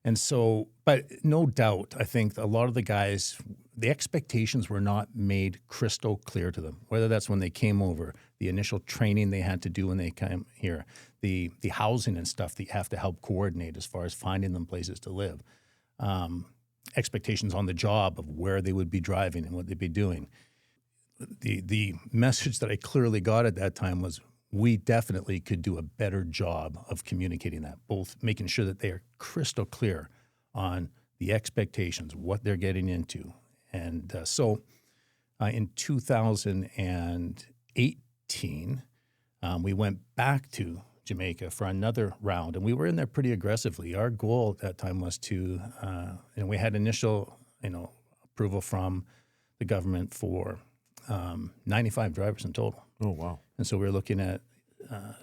And so, but no doubt, I think a lot of the guys, the expectations were not made crystal clear to them, whether that's when they came over, the initial training they had to do when they came here, the housing and stuff that you have to help coordinate as far as finding them places to live, expectations on the job of where they would be driving and what they'd be doing. The message that I clearly got at that time was we definitely could do a better job of communicating that, both making sure that they are crystal clear on the expectations, what they're getting into. And so in 2018, we went back to Jamaica for another round, and we were in there pretty aggressively. Our goal at that time was to, and we had initial, approval from the government for 95 drivers in total. Oh, wow. And so we were looking at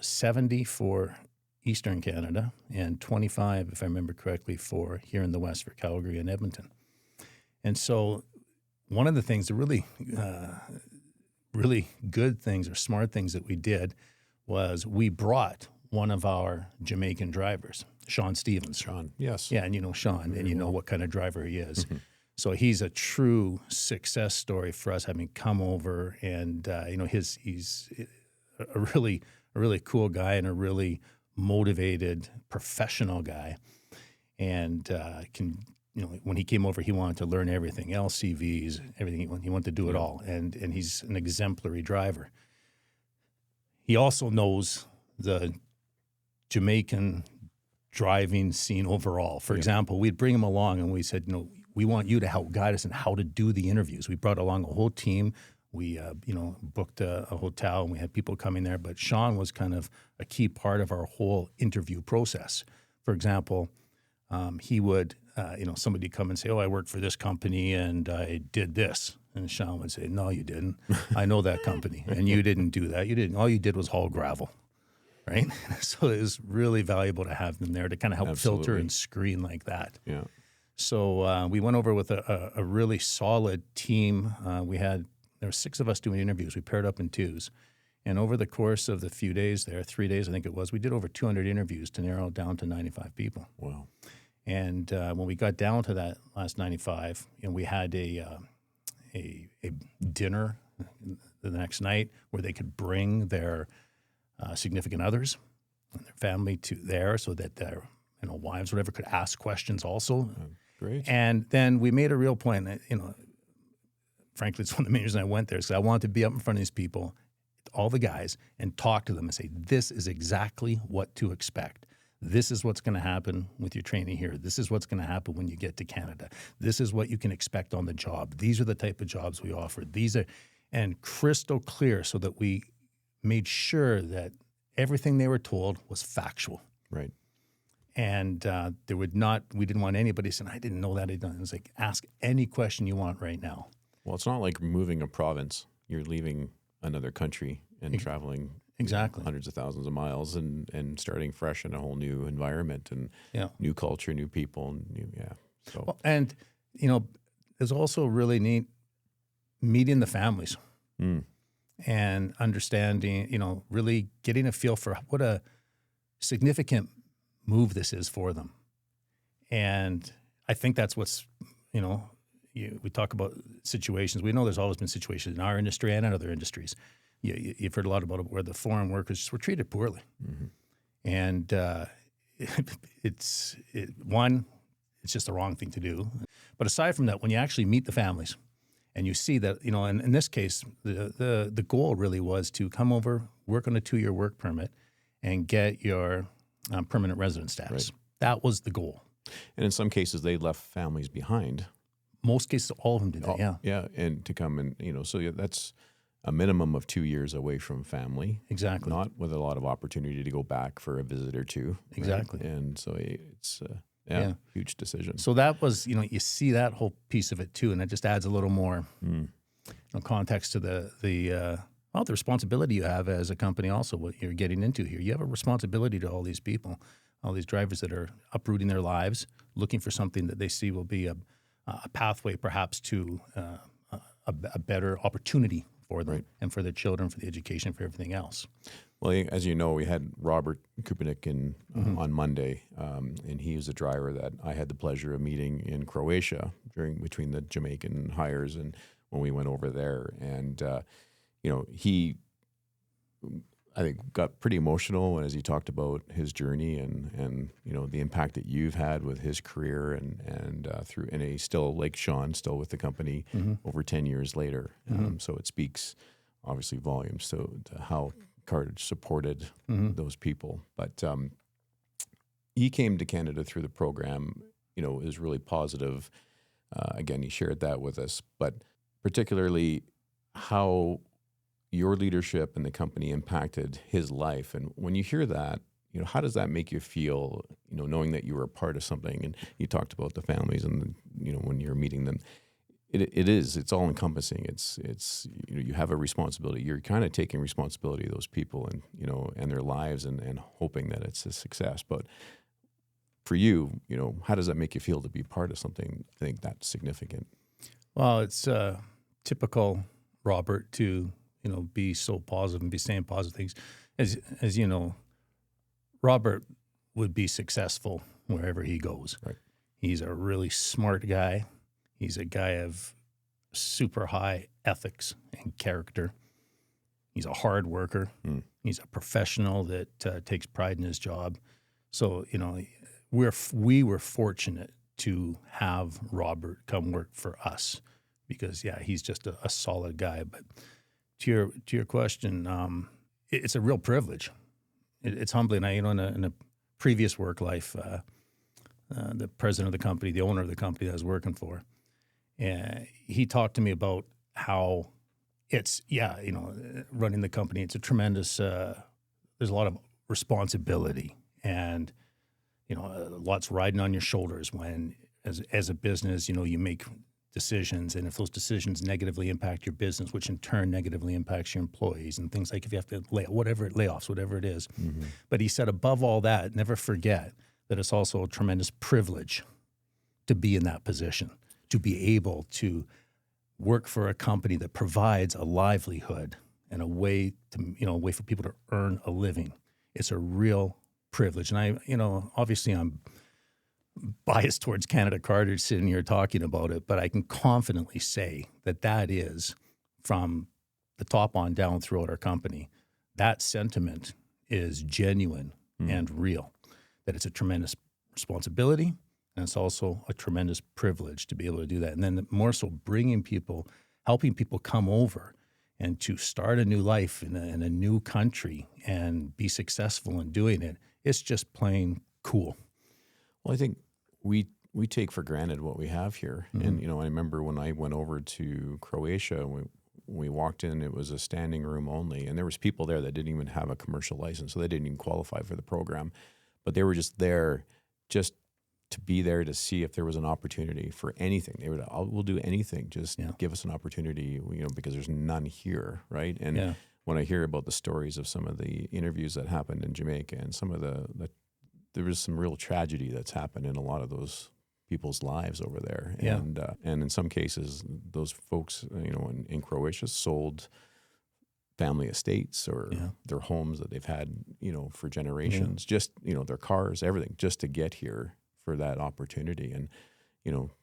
70 for Eastern Canada and 25, if I remember correctly, for here in the West for Calgary and Edmonton. And so one of the things, the really, really good things or smart things that we did was we brought one of our Jamaican drivers, Sean Stevens. Sean, yes. Yeah, and you know Sean, and you know what kind of driver he is. So he's a true success story for us, having come over, and he's a really cool guy and a really motivated professional guy, and when he came over, he wanted to learn everything, LCVs, everything. He wanted to do it all, and he's an exemplary driver. He also knows the Jamaican driving scene overall. For example, we'd bring him along and we said, we want you to help guide us in how to do the interviews. We brought along a whole team. We, booked a hotel and we had people coming there. But Sean was kind of a key part of our whole interview process. For example, he would, somebody come and say, I worked for this company and I did this. And Sean would say, no, you didn't. I know that company. And you didn't do that. You didn't. All you did was haul gravel. Right? So it was really valuable to have them there to kind of help filter and screen like that. Yeah. So we went over with a really solid team. There were 6 of us doing interviews. We paired up in twos. And over the course of the few days there, 3 days I think it was, we did over 200 interviews to narrow it down to 95 people. Wow. And when we got down to that last 95, we had a dinner the next night where they could bring their significant others and their family to there, so that their wives, whatever, could ask questions also. Great. And then we made a real point that, frankly, it's one of the main reasons I went there, is because I wanted to be up in front of these people, all the guys, and talk to them and say, this is exactly what to expect. This is what's going to happen with your training here. This is what's going to happen when you get to Canada. This is what you can expect on the job. These are the type of jobs we offer. And crystal clear, so that we made sure that everything they were told was factual. Right. And we didn't want anybody saying, I didn't know that. It was like, ask any question you want right now. Well, it's not like moving a province. You're leaving another country and traveling Exactly. hundreds of thousands of miles and starting fresh in a whole new environment and new culture, new people, and So Well, and it's also really neat meeting the families and understanding, really getting a feel for what a significant move this is for them. And I think that's what's, we talk about situations. We know there's always been situations in our industry and in other industries. You've heard a lot about it where the foreign workers were treated poorly. Mm-hmm. And it's just the wrong thing to do. But aside from that, when you actually meet the families and you see that, and in this case, the goal really was to come over, work on a 2-year work permit, and get your permanent resident status. Right. That was the goal. And in some cases, they left families behind. Most cases, all of them did that, yeah. Yeah, and to come and, that's a minimum of 2 years away from family. Exactly. Not with a lot of opportunity to go back for a visit or two. Right? Exactly. And so it's huge decision. So that was, you see that whole piece of it too, and it just adds a little more context to the responsibility you have as a company also, what you're getting into here. You have a responsibility to all these people, all these drivers that are uprooting their lives, looking for something that they see will be a pathway perhaps to a better opportunity for them and for their children, for the education, for everything else. Well, as you know, we had Robert Kupinic on Monday, and he was a driver that I had the pleasure of meeting in Croatia between the Jamaican hires and when we went over there. And, he, I think, got pretty emotional as he talked about his journey and the impact that you've had with his career and he's still, like Sean, still with the company over 10 years later. So it speaks obviously volumes to how Cartage supported those people. But he came to Canada through the program, is really positive. Again, he shared that with us, but particularly how your leadership and the company impacted his life. And when you hear that, how does that make you feel, knowing that you were a part of something? And you talked about the families and, when you're meeting them, it's all encompassing. It's you have a responsibility. You're kind of taking responsibility of those people and, and their lives and hoping that it's a success. But for you, how does that make you feel to be part of something, I think, that's significant? Well, it's typical Robert to, be so positive and be saying positive things. As you know, Robert would be successful wherever he goes. Right. He's a really smart guy. He's a guy of super high ethics and character. He's a hard worker. He's a professional that takes pride in his job. So, we were fortunate to have Robert come work for us because, he's just a solid guy. But to your question, it's a real privilege. It's humbling. In a previous work life, the president of the company, the owner of the company that I was working for, he talked to me about how it's, running the company. It's a tremendous, there's a lot of responsibility and, lots riding on your shoulders when, as a business, you make decisions. And if those decisions negatively impact your business, which in turn negatively impacts your employees and things like if you have to layoffs, whatever it is. But he said, above all that, never forget that it's also a tremendous privilege to be in that position, to be able to work for a company that provides a livelihood and a way for people to earn a living. It's a real privilege. And obviously I'm biased towards Canada Cartage sitting here talking about it, but I can confidently say that is, from the top on down throughout our company, that sentiment is genuine and real, that it's a tremendous responsibility, and it's also a tremendous privilege to be able to do that. And then more so helping people come over and to start a new life in a new country and be successful in doing it. It's just plain cool. Well, I think we take for granted what we have here. And, I remember when I went over to Croatia, we walked in, it was a standing room only, and there was people there that didn't even have a commercial license, so they didn't even qualify for the program. But they were just there just to be there to see if there was an opportunity for anything. They were, we'll do anything, just give us an opportunity, because there's none here, right? And when I hear about the stories of some of the interviews that happened in Jamaica and some of there was some real tragedy that's happened in a lot of those people's lives over there. Yeah. And in some cases, those folks, in Croatia sold family estates or their homes that they've had, for generations, just, their cars, everything, just to get here for that opportunity. And,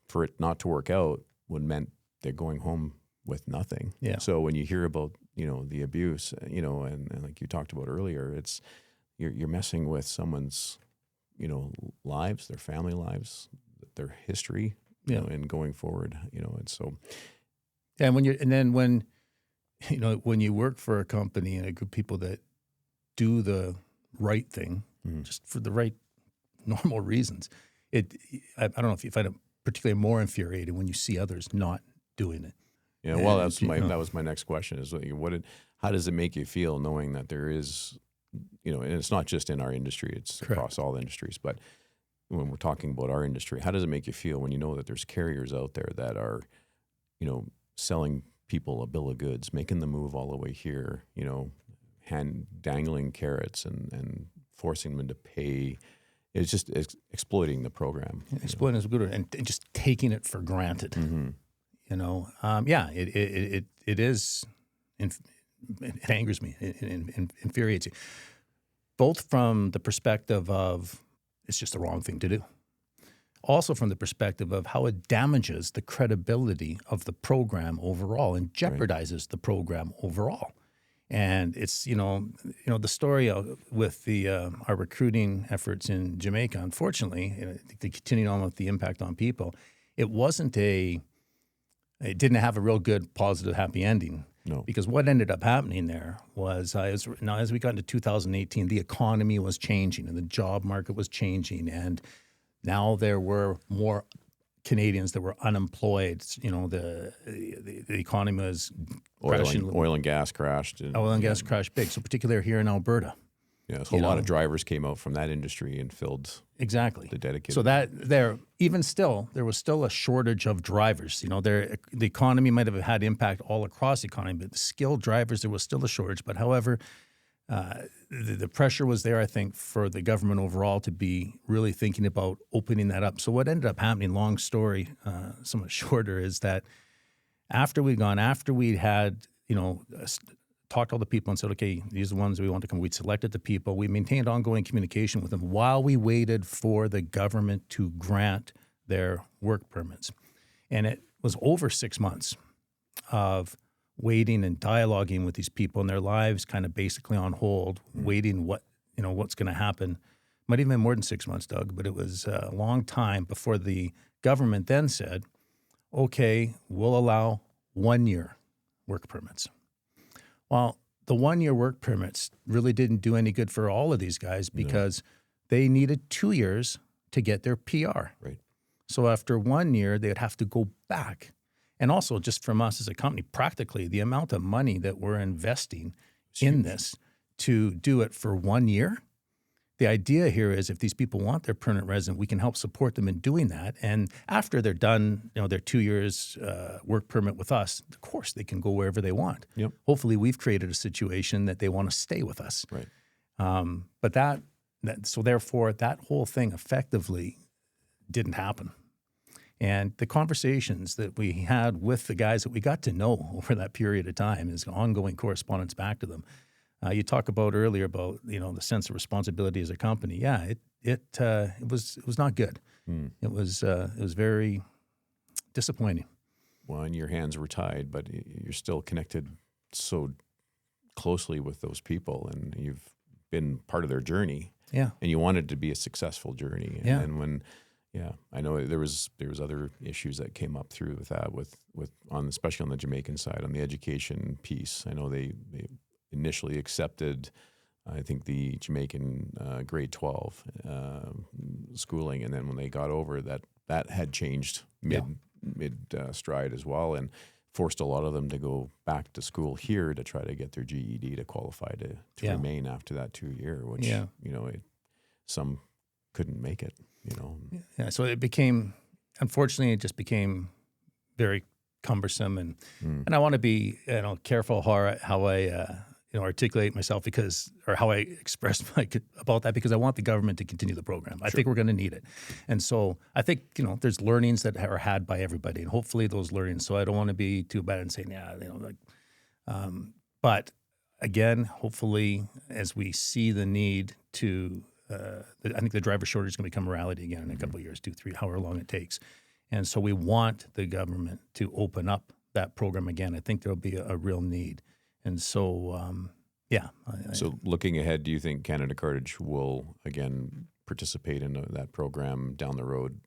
for it not to work out would meant they're going home with nothing. Yeah. So when you hear about, the abuse, and like you talked about earlier, it's, you're messing with someone's, lives, their family lives, their history, and going forward, and so. And when you work for a company and a group of people that do the right thing, just for the right normal reasons, I don't know if you find it particularly more infuriating when you see others not doing it. Yeah, well, that was my next question is how does it make you feel knowing that there is, and it's not just in our industry, it's Correct. Across all industries, but when we're talking about our industry, how does it make you feel when you know that there's carriers out there that are, selling people a bill of goods, making the move all the way here, dangling carrots and forcing them to pay? It's just exploiting the program. Exploiting is good, and just taking it for granted. It is. It angers me. It infuriates you, both from the perspective of it's just the wrong thing to do. Also from the perspective of how it damages the credibility of the program overall and jeopardizes the program overall. And it's, the story with our recruiting efforts in Jamaica, unfortunately, to continue on with the impact on people, it didn't have a real good, positive, happy ending. No. Because what ended up happening there was, as we got into 2018, the economy was changing and the job market was changing, and now there were more Canadians that were unemployed. The economy was crashing. Oil and gas crashed. Oil and gas crashed big, so particularly here in Alberta. Yeah, so a lot of drivers came out from that industry and filled exactly the dedicated. So there was still a shortage of drivers. The economy might have had impact all across the economy, but the skilled drivers, there was still a shortage. But however, the pressure was there, I think, for the government overall to be really thinking about opening that up. So what ended up happening, long story, somewhat shorter, is that after we'd had, talked to all the people and said, okay, these are the ones we want to come. We'd selected the people. We maintained ongoing communication with them while we waited for the government to grant their work permits. And it was over 6 months of waiting and dialoguing with these people and their lives kind of basically on hold, waiting what's going to happen. Might even been more than 6 months, Doug, but it was a long time before the government then said, okay, we'll allow 1 year work permits. Well, the 1 year work permits really didn't do any good for all of these guys because they needed 2 years to get their PR. Right. So after 1 year, they'd have to go back. And also just from us as a company, practically the amount of money that we're investing in this to do it for 1 year. The idea here is if these people want their permanent resident, we can help support them in doing that. And after they're done, their 2 years work permit with us, of course, they can go wherever they want. Yep. Hopefully, we've created a situation that they want to stay with us. Right. So therefore, that whole thing effectively didn't happen. And the conversations that we had with the guys that we got to know over that period of time is ongoing correspondence back to them. You talk about earlier about, the sense of responsibility as a company. Yeah, it was not good. It was very disappointing. Well, and your hands were tied, but you're still connected so closely with those people, and you've been part of their journey. Yeah. And you wanted it to be a successful journey. And then when, I know there was other issues that came up through with that, especially on the Jamaican side, on the education piece. I know they initially accepted, I think, the Jamaican grade 12 schooling, and then when they got over that had changed mid stride as well, and forced a lot of them to go back to school here to try to get their GED to qualify to remain after that 2 year, which some couldn't make it. Yeah, so it became, unfortunately, it just became very cumbersome, and I want to be careful how I articulate myself or how I express about that, because I want the government to continue the program. I think we're going to need it. And so I think, there's learnings that are had by everybody, and hopefully those learnings. So I don't want to be too bad and saying, but again, hopefully as we see the need to, I think the driver shortage is going to become a reality again in a couple of years, 2, 3, however long it takes. And so we want the government to open up that program again. I think there'll be a real need. And so, So looking ahead, do you think Canada Cartage will, again, participate in that program down the road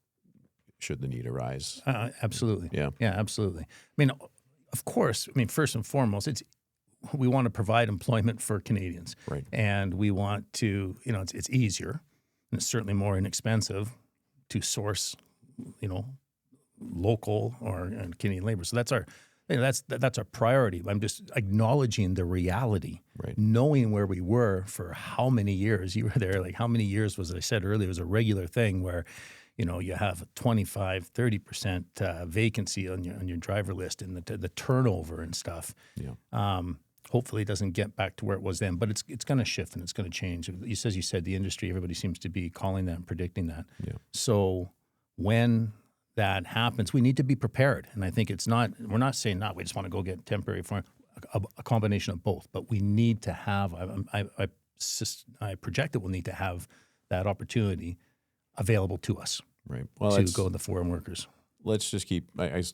should the need arise? Absolutely. Yeah, absolutely. I mean, of course, first and foremost, we want to provide employment for Canadians. Right. And we want to, it's easier, and it's certainly more inexpensive to source, local or Canadian labor. So that's our priority. I'm just acknowledging the reality, right. Knowing where we were for how many years. You were there, like how many years was, I said earlier, it was a regular thing where, you have a 25, 30% vacancy on your driver list, and the turnover and stuff. Yeah. Hopefully it doesn't get back to where it was then, but it's going to shift and it's going to change. You said the industry, everybody seems to be calling that and predicting that. Yeah. So when that happens, we need to be prepared. And I think we're not saying we just want to go get temporary for a combination of both, but we need to have, I project that we'll need to have that opportunity available to us. Right. To go to the foreign workers. Let's just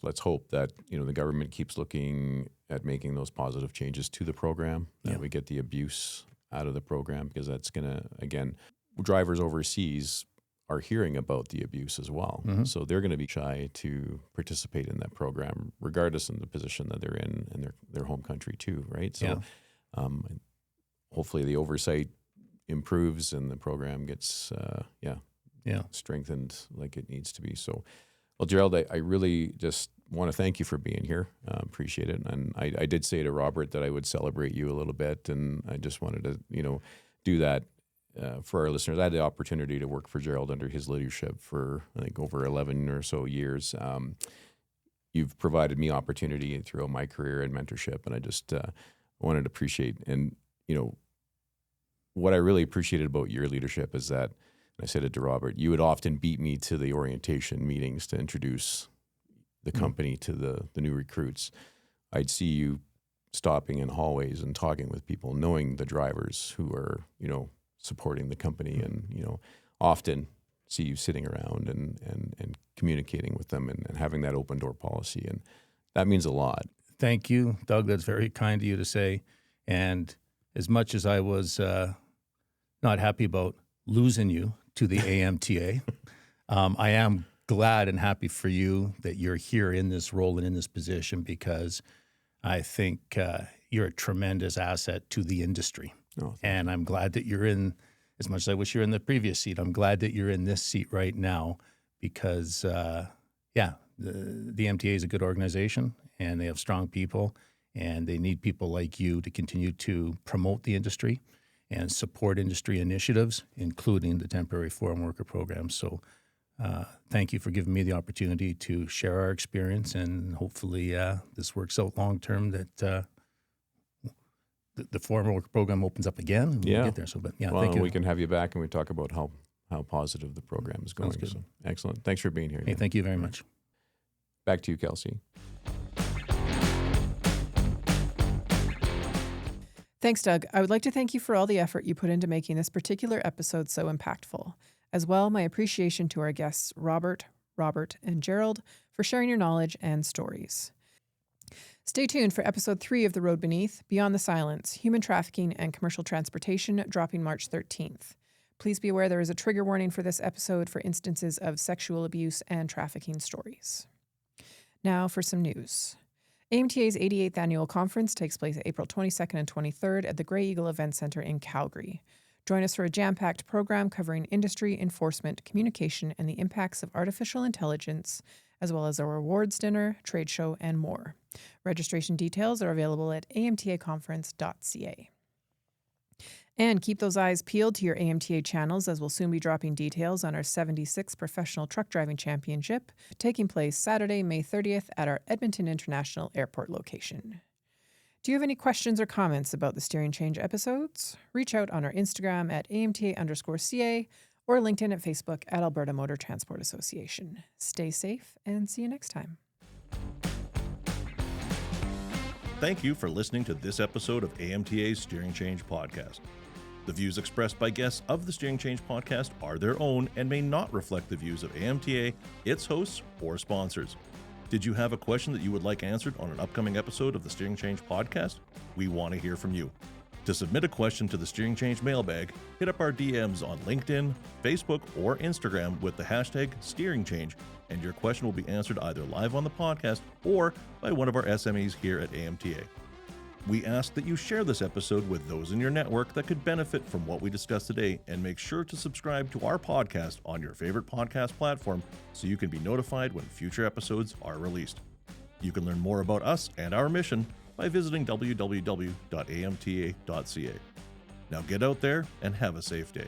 let's hope that, the government keeps looking at making those positive changes to the program, that we get the abuse out of the program, because that's going to, again, drivers overseas are hearing about the abuse as well. Mm-hmm. So they're going to be shy to participate in that program, regardless of the position that they're in their home country too, right? So hopefully the oversight improves and the program gets, strengthened like it needs to be. So, well, Gerald, I really just want to thank you for being here. Appreciate it. And I did say to Robert that I would celebrate you a little bit, and I just wanted to, do that for our listeners. I had the opportunity to work for Gerald under his leadership for, I think, over 11 or so years. You've provided me opportunity throughout my career and mentorship, and I just wanted to appreciate. And, what I really appreciated about your leadership is that, and I said it to Robert, you would often beat me to the orientation meetings to introduce the company to the new recruits. I'd see you stopping in hallways and talking with people, knowing the drivers who are, supporting the company, and, often see you sitting around and communicating with them and having that open door policy. And that means a lot. Thank you, Doug. That's very kind of you to say. And as much as I was not happy about losing you to the AMTA, I am glad and happy for you that you're here in this role and in this position, because I think you're a tremendous asset to the industry. Oh, and I'm glad that you're in, as much as I wish you were in the previous seat, I'm glad that you're in this seat right now, because, the AMTA is a good organization, and they have strong people, and they need people like you to continue to promote the industry and support industry initiatives, including the temporary foreign worker program. So thank you for giving me the opportunity to share our experience, and hopefully this works out long-term, that the foreign worker program opens up again and we'll get there. So, but thank you. We can have you back and we talk about how positive the program is going. Sounds good. So, excellent. Thanks for being here. Hey, thank you very much. Back to you, Kelsey. Thanks, Doug. I would like to thank you for all the effort you put into making this particular episode so impactful. As well, my appreciation to our guests, Robert, and Gerald, for sharing your knowledge and stories. Stay tuned for episode 3 of The Road Beneath, Beyond the Silence, Human Trafficking and Commercial Transportation, dropping March 13th. Please be aware there is a trigger warning for this episode for instances of sexual abuse and trafficking stories. Now for some news. AMTA's 88th annual conference takes place April 22nd and 23rd at the Grey Eagle Event Center in Calgary. Join us for a jam-packed program covering industry, enforcement, communication, and the impacts of artificial intelligence, as well as a rewards dinner, trade show, and more. Registration details are available at amtaconference.ca. And keep those eyes peeled to your AMTA channels, as we'll soon be dropping details on our 76th Professional Truck Driving Championship, taking place Saturday, May 30th at our Edmonton International Airport location. Do you have any questions or comments about the Steering Change episodes? Reach out on our Instagram at AMTA_CA or LinkedIn at Facebook at Alberta Motor Transport Association. Stay safe and see you next time. Thank you for listening to this episode of AMTA's Steering Change podcast. The views expressed by guests of the Steering Change podcast are their own and may not reflect the views of AMTA, its hosts, or sponsors. Did you have a question that you would like answered on an upcoming episode of the Steering Change podcast? We want to hear from you. To submit a question to the Steering Change mailbag, hit up our DMs on LinkedIn, Facebook, or Instagram with the hashtag Steering Change, and your question will be answered either live on the podcast or by one of our SMEs here at AMTA. We ask that you share this episode with those in your network that could benefit from what we discussed today, and make sure to subscribe to our podcast on your favorite podcast platform so you can be notified when future episodes are released. You can learn more about us and our mission by visiting www.amta.ca. Now get out there and have a safe day.